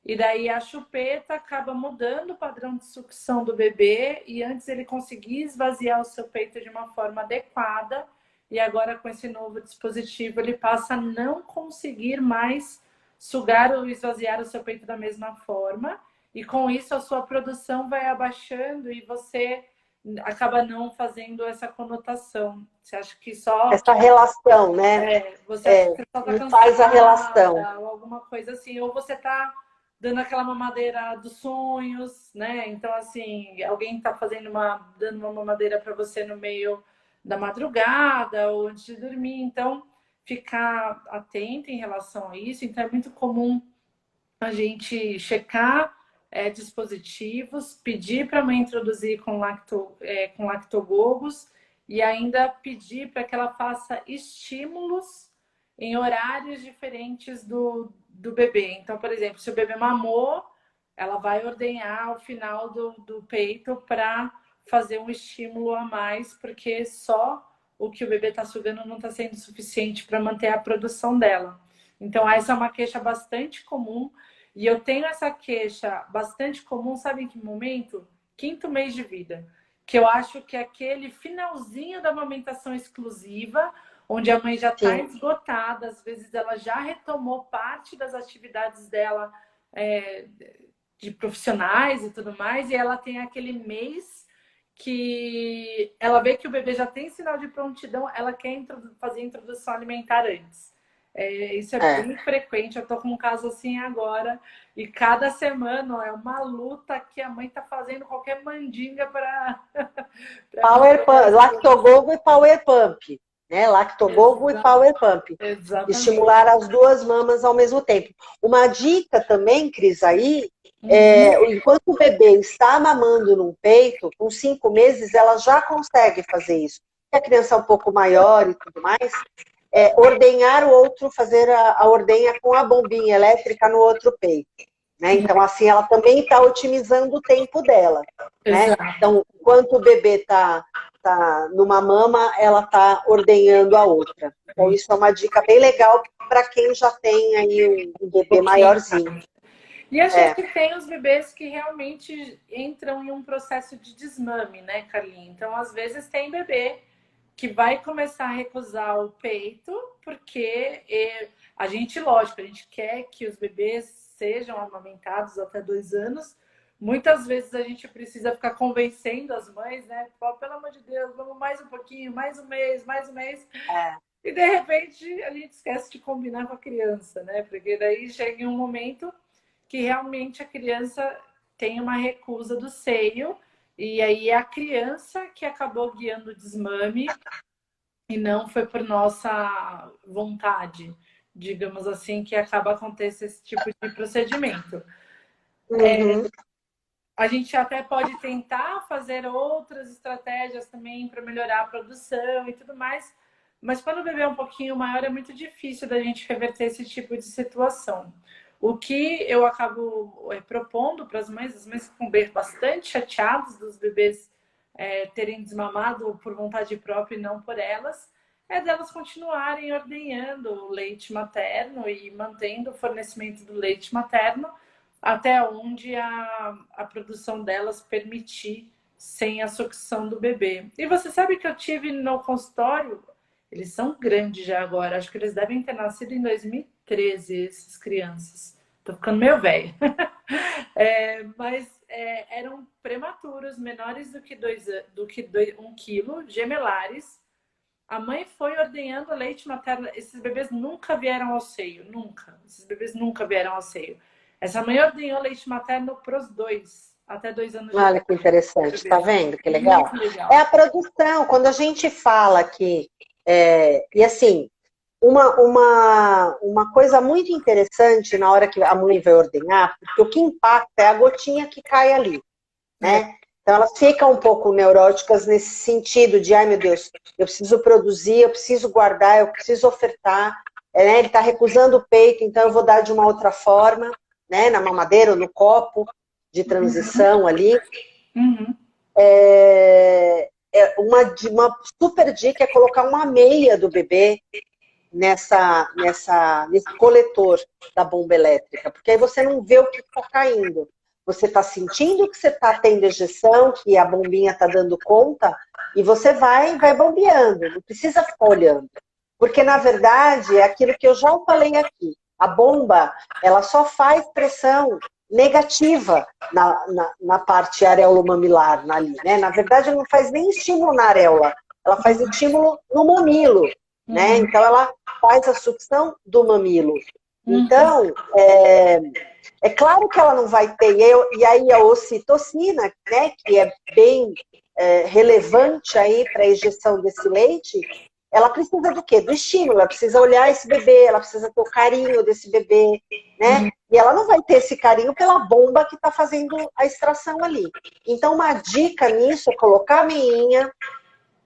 Speaker 2: e daí a chupeta acaba mudando o padrão de sucção do bebê, e antes ele conseguir esvaziar o seu peito de uma forma adequada, e agora com esse novo dispositivo ele passa a não conseguir mais sugar ou esvaziar o seu peito da mesma forma, e com isso a sua produção vai abaixando e você acaba não fazendo essa conotação. Você acha que só...
Speaker 1: Essa relação, né?
Speaker 2: Você acha que só tá cansada,
Speaker 1: faz a relação.
Speaker 2: ou alguma coisa assim, ou você tá dando aquela mamadeira dos sonhos, né? Então, assim, alguém tá dando uma mamadeira para você no meio da madrugada ou antes de dormir. Então, ficar atento em relação a isso. Então, é muito comum a gente checar dispositivos, pedir para a mãe introduzir com lactogogos e ainda pedir para que ela faça estímulos em horários diferentes do bebê. Então, por exemplo, se o bebê mamou, ela vai ordenhar ao final do peito para fazer um estímulo a mais, porque só o que o bebê está sugando não está sendo suficiente para manter a produção dela. Então, essa é uma queixa bastante comum. E eu tenho essa queixa bastante comum, sabe em que momento? 5º mês de vida. Que eu acho que é aquele finalzinho da amamentação exclusiva, onde a mãe já está esgotada, às vezes ela já retomou parte das atividades dela de profissionais e tudo mais, e ela tem aquele mês que ela vê que o bebê já tem sinal de prontidão, ela quer fazer introdução alimentar antes. Isso é bem frequente, eu tô com um caso assim agora, e cada semana é uma luta que a mãe tá fazendo qualquer mandinga para
Speaker 1: Power Pump, Lactogogo e Power Pump, né? Lactogogo e Power Pump.
Speaker 2: Exatamente.
Speaker 1: Estimular as duas mamas ao mesmo tempo. Uma dica também, Cris, aí, enquanto o bebê está mamando num peito, com 5 meses, ela já consegue fazer isso. Se a criança é um pouco maior e tudo mais, ordenhar o outro, fazer a ordenha com a bombinha elétrica no outro peito. Né? Então, assim, ela também está otimizando o tempo dela. Né? Então, enquanto o bebê está numa mama, ela está ordenhando a outra. Então, isso é uma dica bem legal para quem já tem aí um bebê maiorzinho.
Speaker 2: E a gente tem os bebês que realmente entram em um processo de desmame, né, Carlinhos? Então, às vezes, tem bebê que vai começar a recusar o peito, porque a gente, lógico, a gente quer que os bebês sejam amamentados até 2 anos. Muitas vezes a gente precisa ficar convencendo as mães, né? Pelo amor de Deus, vamos mais um pouquinho, mais um mês, mais um mês. E de repente a gente esquece de combinar com a criança, né? Porque daí chega um momento que realmente a criança tem uma recusa do seio, e aí é a criança que acabou guiando o desmame e não foi por nossa vontade, digamos assim, que acaba acontecendo esse tipo de procedimento. A gente até pode tentar fazer outras estratégias também para melhorar a produção e tudo mais, mas quando o bebê é um pouquinho maior é muito difícil da gente reverter esse tipo de situação. O que eu acabo propondo para as mães ficam bastante chateadas dos bebês terem desmamado por vontade própria e não por elas, é delas continuarem ordenhando o leite materno e mantendo o fornecimento do leite materno até onde a produção delas permitir, sem a sucção do bebê. E você sabe que eu tive no consultório, eles são grandes já agora, acho que eles devem ter nascido em 2013, essas crianças. Tô ficando meio velha. Mas eram prematuros, menores do que 1 quilo, gemelares. A mãe foi ordenhando leite materno. Esses bebês nunca vieram ao seio, nunca. Esses bebês nunca vieram ao seio. Essa mãe ordenhou leite materno para os 2, até 2 anos de idade.
Speaker 1: Olha que interessante, tá vendo? Que legal. É a produção, quando a gente fala que... e assim, uma coisa muito interessante na hora que a mãe vai ordenhar, porque o que impacta é a gotinha que cai ali, né? Então elas ficam um pouco neuróticas nesse sentido de, ai meu Deus, eu preciso produzir, eu preciso guardar, eu preciso ofertar, né? Ele está recusando o peito, então eu vou dar de uma outra forma, né? Na mamadeira ou no copo de transição ali. Uma super dica é colocar uma meia do bebê nesse coletor da bomba elétrica, porque aí você não vê o que está caindo. Você está sentindo que você está tendo ejeção, que a bombinha está dando conta, e você vai bombeando, não precisa ficar olhando. Porque, na verdade, é aquilo que eu já falei aqui. A bomba, ela só faz pressão negativa na parte areolo-mamilar ali, né? Na verdade, ela não faz nem estímulo na areola, ela faz estímulo no mamilo, né? Então, ela faz a sucção do mamilo. Então, É claro que ela não vai ter, e aí a ocitocina, né, que é bem relevante aí para a ejeção desse leite, ela precisa do quê? Do estímulo, ela precisa olhar esse bebê, ela precisa ter o carinho desse bebê, né? E ela não vai ter esse carinho pela bomba que está fazendo a extração ali. Então, uma dica nisso é colocar a meinha,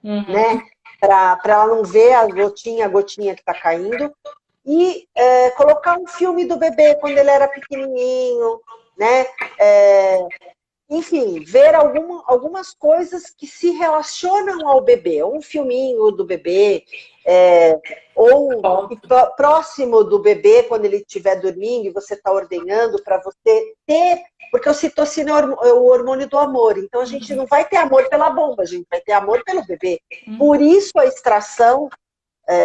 Speaker 1: né? Para ela não ver a gotinha que está caindo. E colocar um filme do bebê quando ele era pequenininho, né? Enfim, ver algumas coisas que se relacionam ao bebê. Um filminho do bebê, ou próximo do bebê, quando ele estiver dormindo e você está ordenhando para você ter... Porque a ocitocina é o hormônio do amor. Então, a gente não vai ter amor pela bomba, a gente vai ter amor pelo bebê. Por isso, a extração...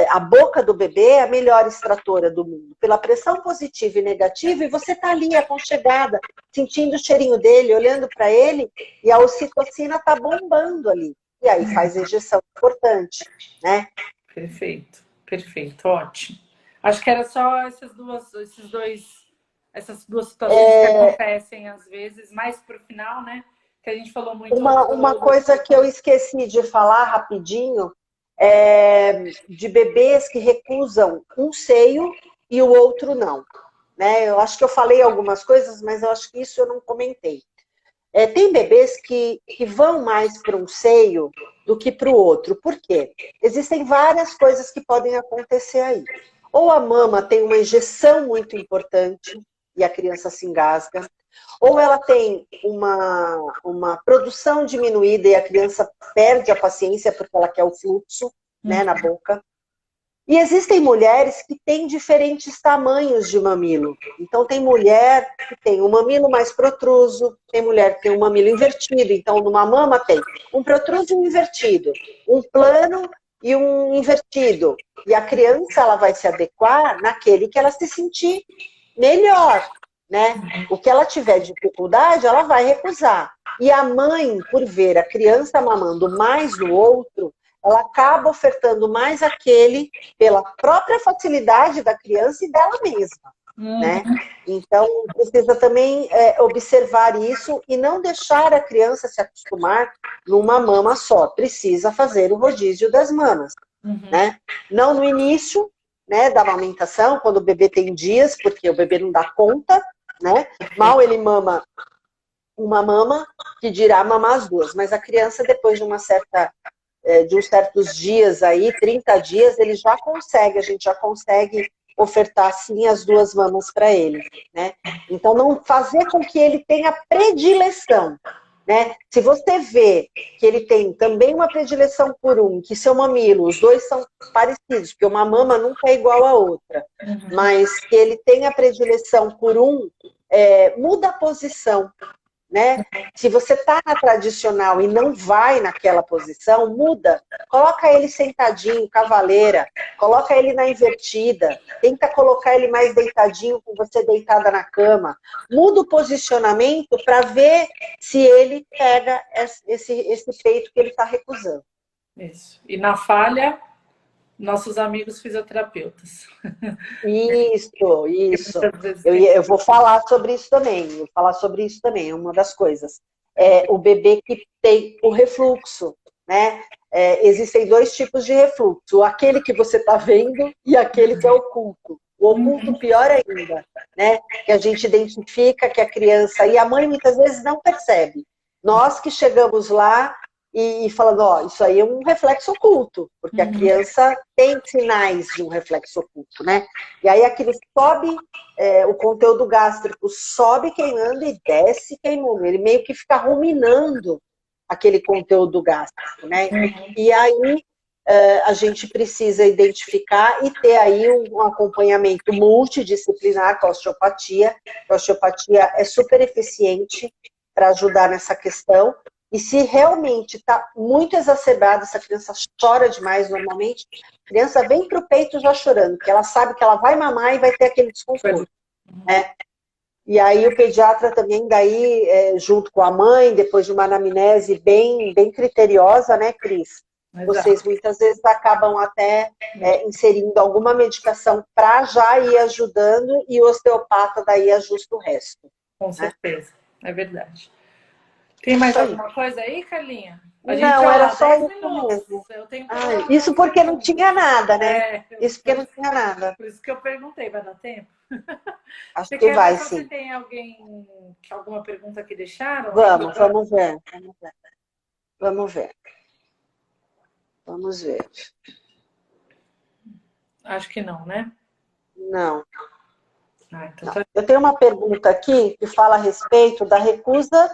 Speaker 1: a boca do bebê é a melhor extratora do mundo, pela pressão positiva e negativa, e você está ali aconchegada, sentindo o cheirinho dele, olhando para ele, e a ocitocina está bombando ali. E aí faz ejeção importante, né?
Speaker 2: Perfeito, perfeito, ótimo. Acho que era só essas duas situações que acontecem às vezes, mais para o final, né? Que a gente falou muito.
Speaker 1: Uma coisa que eu esqueci de falar rapidinho, de bebês que recusam um seio e o outro não. Né? Eu acho que eu falei algumas coisas, mas eu acho que isso eu não comentei. Tem bebês que vão mais para um seio do que para o outro. Por quê? Existem várias coisas que podem acontecer aí. Ou a mama tem uma ejeção muito importante e a criança se engasga, ou ela tem uma produção diminuída e a criança perde a paciência porque ela quer o fluxo, né, na boca. E existem mulheres que têm diferentes tamanhos de mamilo. Então, tem mulher que tem um mamilo mais protruso, tem mulher que tem um mamilo invertido. Então, numa mama tem um protruso e um invertido, um plano e um invertido. E a criança ela vai se adequar naquele que ela se sentir melhor, né? O que ela tiver dificuldade, ela vai recusar. E a mãe, por ver a criança mamando mais no outro, ela acaba ofertando mais aquele pela própria facilidade da criança e dela mesma, né? Então, precisa também observar isso e não deixar a criança se acostumar numa mama só. Precisa fazer o rodízio das mamas, né? Não no início, né, da amamentação, quando o bebê tem dias, porque o bebê não dá conta, né? Mal ele mama uma mama, que dirá mamar as duas. Mas a criança, depois de de uns certos dias aí, 30 dias, ele já consegue, a gente já consegue ofertar sim as duas mamas para ele, né? Então, não fazer com que ele tenha predileção, né? Se você vê que ele tem também uma predileção por um, que seu mamilo, os dois são parecidos, porque uma mama nunca é igual à outra, mas que ele tem a predileção por um, muda a posição, né? Se você está na tradicional e não vai naquela posição, muda. Coloca ele sentadinho, cavaleira. Coloca ele na invertida. Tenta colocar ele mais deitadinho, com você deitada na cama. Muda o posicionamento para ver se ele pega esse peito que ele está recusando.
Speaker 2: Isso. E na falha, nossos amigos fisioterapeutas.
Speaker 1: Isso. Eu vou falar sobre isso também. É uma das coisas. O bebê que tem o refluxo, né? Existem dois tipos de refluxo. Aquele que você está vendo e aquele que é oculto. O oculto pior ainda, né? Que a gente identifica que a criança e a mãe muitas vezes não percebe. Nós que chegamos lá e falando, ó, isso aí é um reflexo oculto, porque a criança tem sinais de um reflexo oculto, né? E aí aquilo sobe, o conteúdo gástrico sobe queimando e desce queimando. Ele meio que fica ruminando aquele conteúdo gástrico, né? E aí a gente precisa identificar e ter aí um acompanhamento multidisciplinar com a osteopatia. A osteopatia é super eficiente para ajudar nessa questão. E se realmente está muito exacerbado, essa criança chora demais normalmente, a criança vem para o peito já chorando, porque ela sabe que ela vai mamar e vai ter aquele desconforto, né? E aí o pediatra também, daí, junto com a mãe, depois de uma anamnese bem criteriosa, né, Cris? vocês muitas vezes acabam até inserindo alguma medicação para já ir ajudando e o osteopata daí ajusta o resto.
Speaker 2: Com certeza, é verdade. Tem mais alguma coisa aí, Carlinha?
Speaker 1: Não, era só isso mesmo.
Speaker 2: Eu tenho
Speaker 1: isso porque não tinha nada, né? Isso porque não tinha nada.
Speaker 2: Por isso que eu perguntei, vai dar tempo?
Speaker 1: Acho que vai,
Speaker 2: sim.
Speaker 1: Você
Speaker 2: tem alguma pergunta que deixaram?
Speaker 1: Vamos ver. Vamos ver. Vamos ver.
Speaker 2: Acho que não, né?
Speaker 1: Não.
Speaker 2: Então tá...
Speaker 1: Eu tenho uma pergunta aqui que fala a respeito da recusa.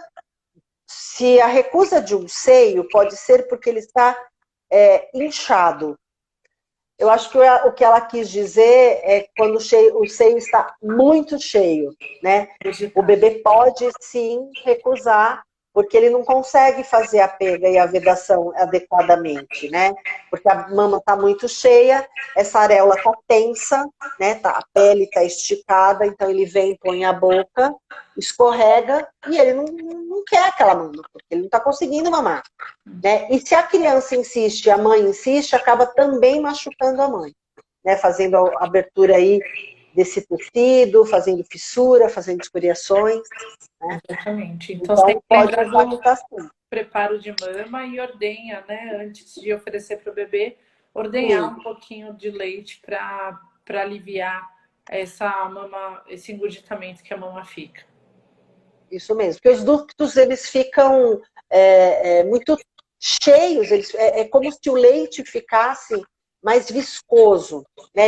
Speaker 1: Se a recusa de um seio pode ser porque ele está inchado. Eu acho que o que ela quis dizer é quando o seio está muito cheio, né? O bebê pode sim recusar, porque ele não consegue fazer a pega e a vedação adequadamente, né? Porque a mama está muito cheia, essa areola está tensa, né? A pele está esticada, então ele vem, põe a boca, escorrega e ele não quer aquela mama, porque ele não está conseguindo mamar. Né? E se a criança insiste, a mãe insiste, acaba também machucando a mãe, né? Fazendo a abertura aí desse tecido, fazendo fissura, fazendo escoriações. Né?
Speaker 2: Exatamente. Então você tem que
Speaker 1: pode
Speaker 2: lembrar do
Speaker 1: assim.
Speaker 2: preparo de mama e ordenha, né? Antes de oferecer para o bebê, ordenhar um pouquinho de leite para aliviar esse engurgitamento que a mama fica.
Speaker 1: Isso mesmo, porque os ductos eles ficam muito cheios, é como se o leite ficasse mais viscoso, né?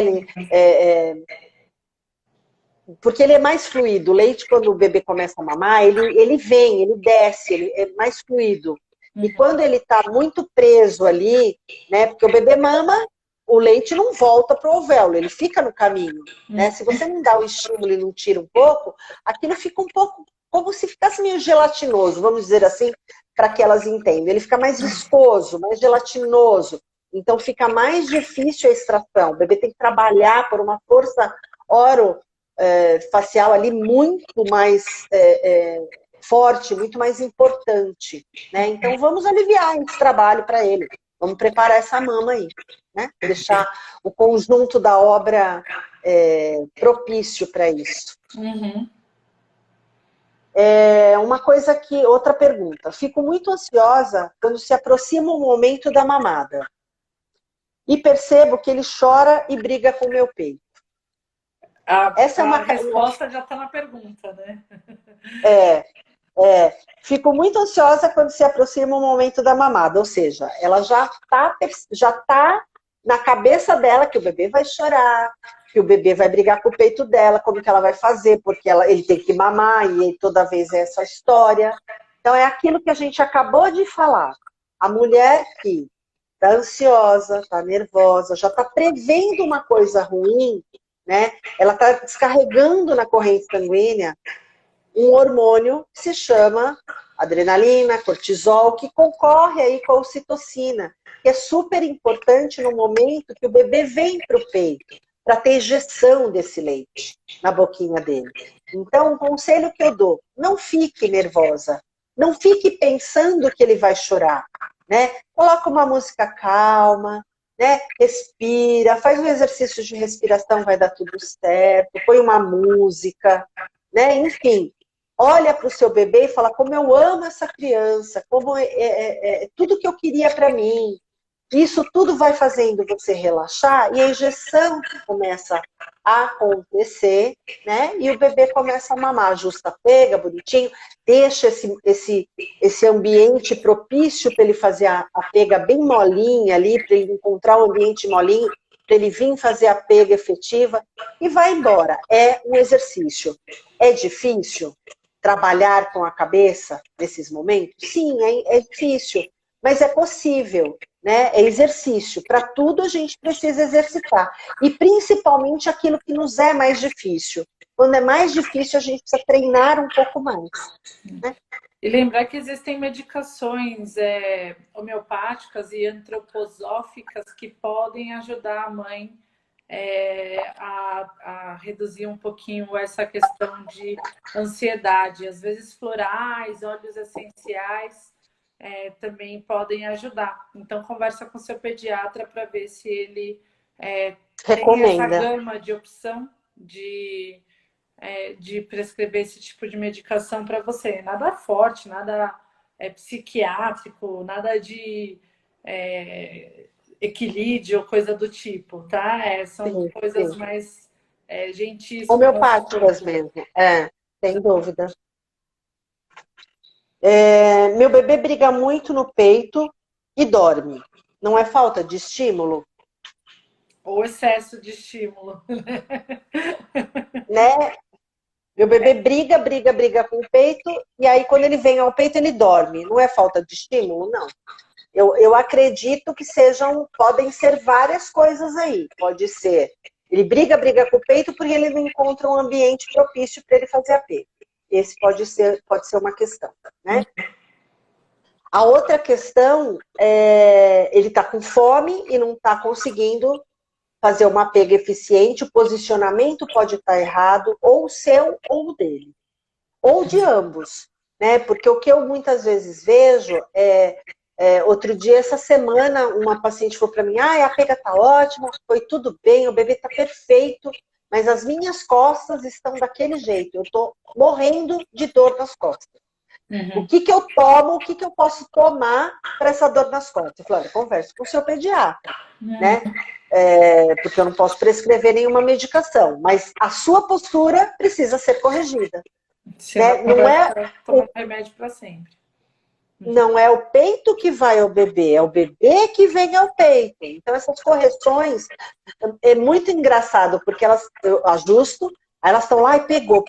Speaker 1: Porque ele é mais fluido. O leite, quando o bebê começa a mamar, ele vem, ele desce, ele é mais fluido. E quando ele está muito preso ali, né? Porque o bebê mama, o leite não volta para o ovéolo, ele fica no caminho. Né? Se você não dá o estímulo e não tira um pouco, aquilo fica um pouco como se ficasse meio gelatinoso, vamos dizer assim, para que elas entendam. Ele fica mais viscoso, mais gelatinoso. Então fica mais difícil a extração. O bebê tem que trabalhar por uma força facial ali muito mais forte, muito mais importante. Né? Então vamos aliviar esse trabalho para ele. Vamos preparar essa mama aí. Né? Deixar o conjunto da obra propício para isso. Outra pergunta. Fico muito ansiosa quando se aproxima o momento da mamada. E percebo que ele chora e briga com o meu peito.
Speaker 2: Essa é uma resposta já está na pergunta, né?
Speaker 1: Fico muito ansiosa quando se aproxima o momento da mamada. Ou seja, ela já tá na cabeça dela que o bebê vai chorar, que o bebê vai brigar com o peito dela, como que ela vai fazer, porque ele tem que mamar e toda vez é essa história. Então é aquilo que a gente acabou de falar. A mulher que está ansiosa, está nervosa, já está prevendo uma coisa ruim, né? Ela está descarregando na corrente sanguínea um hormônio que se chama adrenalina, cortisol, que concorre aí com a ocitocina, que é super importante no momento que o bebê vem para o peito, para ter ejeção desse leite na boquinha dele. Então, um conselho que eu dou, não fique nervosa, não fique pensando que ele vai chorar, né? Coloca uma música calma, né? Respira, faz um exercício de respiração, vai dar tudo certo, põe uma música, né? Enfim, olha para o seu bebê e fala como eu amo essa criança, como é tudo que eu queria para mim. Isso tudo vai fazendo você relaxar e a injeção começa a acontecer, né? E o bebê começa a mamar, ajusta a pega, bonitinho, deixa esse ambiente propício para ele fazer a pega bem molinha ali, para ele encontrar um ambiente molinho, para ele vir fazer a pega efetiva e vai embora. É um exercício. É difícil trabalhar com a cabeça nesses momentos? Sim, é difícil, mas é possível. Né? É exercício. Para tudo a gente precisa exercitar. E principalmente aquilo que nos é mais difícil. Quando é mais difícil, a gente precisa treinar um pouco mais. Né?
Speaker 2: E lembrar que existem medicações homeopáticas e antroposóficas que podem ajudar a mãe a reduzir um pouquinho essa questão de ansiedade. Às vezes florais, óleos essenciais também podem ajudar. Então, conversa com seu pediatra para ver se ele tem essa
Speaker 1: Recomenda.
Speaker 2: gama de opção de prescrever esse tipo de medicação para você. Nada forte, nada psiquiátrico, nada de equilíbrio, coisa do tipo, tá? São
Speaker 1: Sim,
Speaker 2: coisas
Speaker 1: sim.
Speaker 2: mais gentis com o nosso
Speaker 1: Homeopáticas
Speaker 2: corpo.
Speaker 1: mesmo. Sem dúvida. Meu bebê briga muito no peito e dorme. Não é falta de estímulo?
Speaker 2: Ou excesso de estímulo.
Speaker 1: Né? Meu bebê briga, briga, briga com o peito, e aí quando ele vem ao peito, ele dorme. Não é falta de estímulo? Não. Eu acredito que podem ser várias coisas aí. Pode ser, ele briga, briga com o peito porque ele não encontra um ambiente propício para ele fazer apego. Esse pode ser uma questão, né? A outra questão ele está com fome e não está conseguindo fazer uma apego eficiente, o posicionamento pode estar errado, ou o seu ou o dele, ou de ambos, né? Porque o que eu muitas vezes vejo outro dia, essa semana, uma paciente falou para mim, a pega está ótima, foi tudo bem, o bebê está perfeito, mas as minhas costas estão daquele jeito, eu estou morrendo de dor nas costas. O que eu tomo, o que eu posso tomar para essa dor nas costas? Eu falei, olha, converse com o seu pediatra, né? Porque eu não posso prescrever nenhuma medicação, mas a sua postura precisa ser corrigida.
Speaker 2: Senão
Speaker 1: Né?
Speaker 2: não vai ficar tomando remédio para sempre.
Speaker 1: Não é o peito que vai ao bebê, é o bebê que vem ao peito. Então, essas correções é muito engraçado, porque eu ajusto, aí elas estão lá e pegou.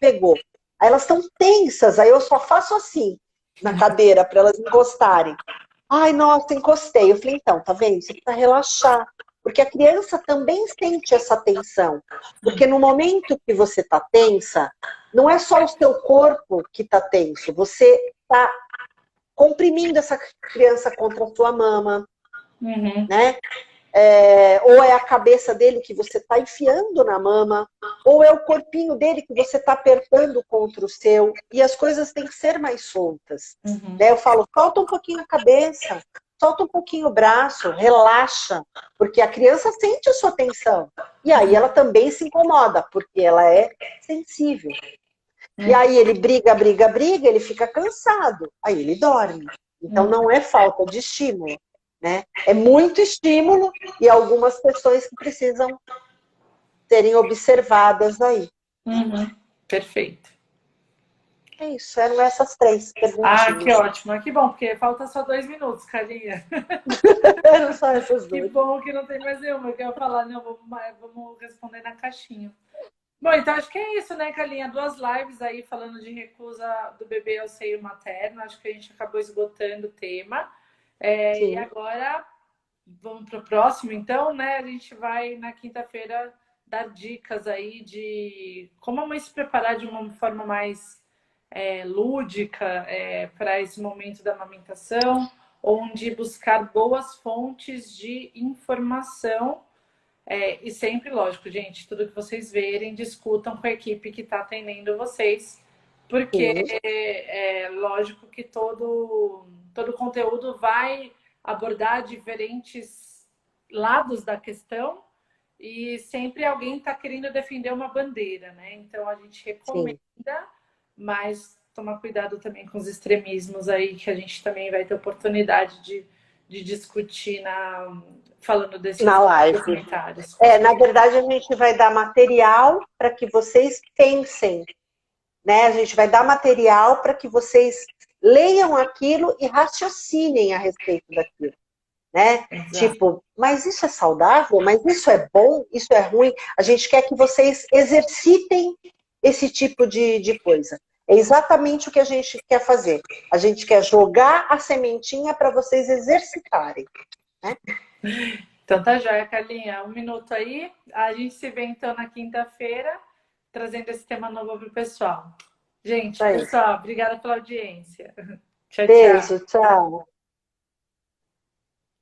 Speaker 1: Aí elas estão tensas, aí eu só faço assim na cadeira para elas encostarem. Ai, nossa, encostei. Eu falei, então, tá vendo? Você precisa relaxar. Porque a criança também sente essa tensão. Porque no momento que você está tensa, não é só o seu corpo que está tenso, você está comprimindo essa criança contra a sua mama, né? Ou é a cabeça dele que você está enfiando na mama, ou é o corpinho dele que você está apertando contra o seu, e as coisas têm que ser mais soltas. Né? Eu falo, solta um pouquinho a cabeça, solta um pouquinho o braço, relaxa, porque a criança sente a sua tensão, e aí ela também se incomoda, porque ela é sensível. E aí ele briga, ele fica cansado, aí ele dorme. Então não é falta de estímulo, né? É muito estímulo e algumas questões que precisam serem observadas aí.
Speaker 2: Perfeito.
Speaker 1: É isso, eram essas 3 perguntinhas.
Speaker 2: Que ótimo, que bom, porque falta só 2 minutos, Carlinha.
Speaker 1: Eram só essas 2.
Speaker 2: Que bom que não tem mais nenhuma, que eu ia falar, não, vamos responder na caixinha. Bom, então acho que é isso, né, Carlinha? 2 lives aí falando de recusa do bebê ao seio materno. Acho que a gente acabou esgotando o tema. E agora, vamos para o próximo, então, né? A gente vai, na quinta-feira, dar dicas aí de como a mãe se preparar de uma forma mais lúdica para esse momento da amamentação, onde buscar boas fontes de informação. E sempre, lógico, gente, tudo que vocês verem, discutam com a equipe que está atendendo vocês, porque é lógico que todo conteúdo vai abordar diferentes lados da questão e sempre alguém está querendo defender uma bandeira, né? Então a gente recomenda, mas tomar cuidado também com os extremismos aí, que a gente também vai ter oportunidade de discutir falando desses
Speaker 1: Na live.
Speaker 2: comentários.
Speaker 1: Na verdade, a gente vai dar material para que vocês pensem, né? A gente vai dar material para que vocês leiam aquilo e raciocinem a respeito daquilo, né?
Speaker 2: Exato.
Speaker 1: Tipo, mas isso é saudável? Mas isso é bom? Isso é ruim? A gente quer que vocês exercitem esse tipo de coisa. É exatamente o que a gente quer fazer. A gente quer jogar a sementinha para vocês exercitarem, né?
Speaker 2: Então tá joia, Carlinha. 1 minuto aí. A gente se vê então na quinta-feira, trazendo esse tema novo para o pessoal. Gente, pessoal, obrigada pela audiência. Tchau, tchau.
Speaker 1: Beijo, tchau.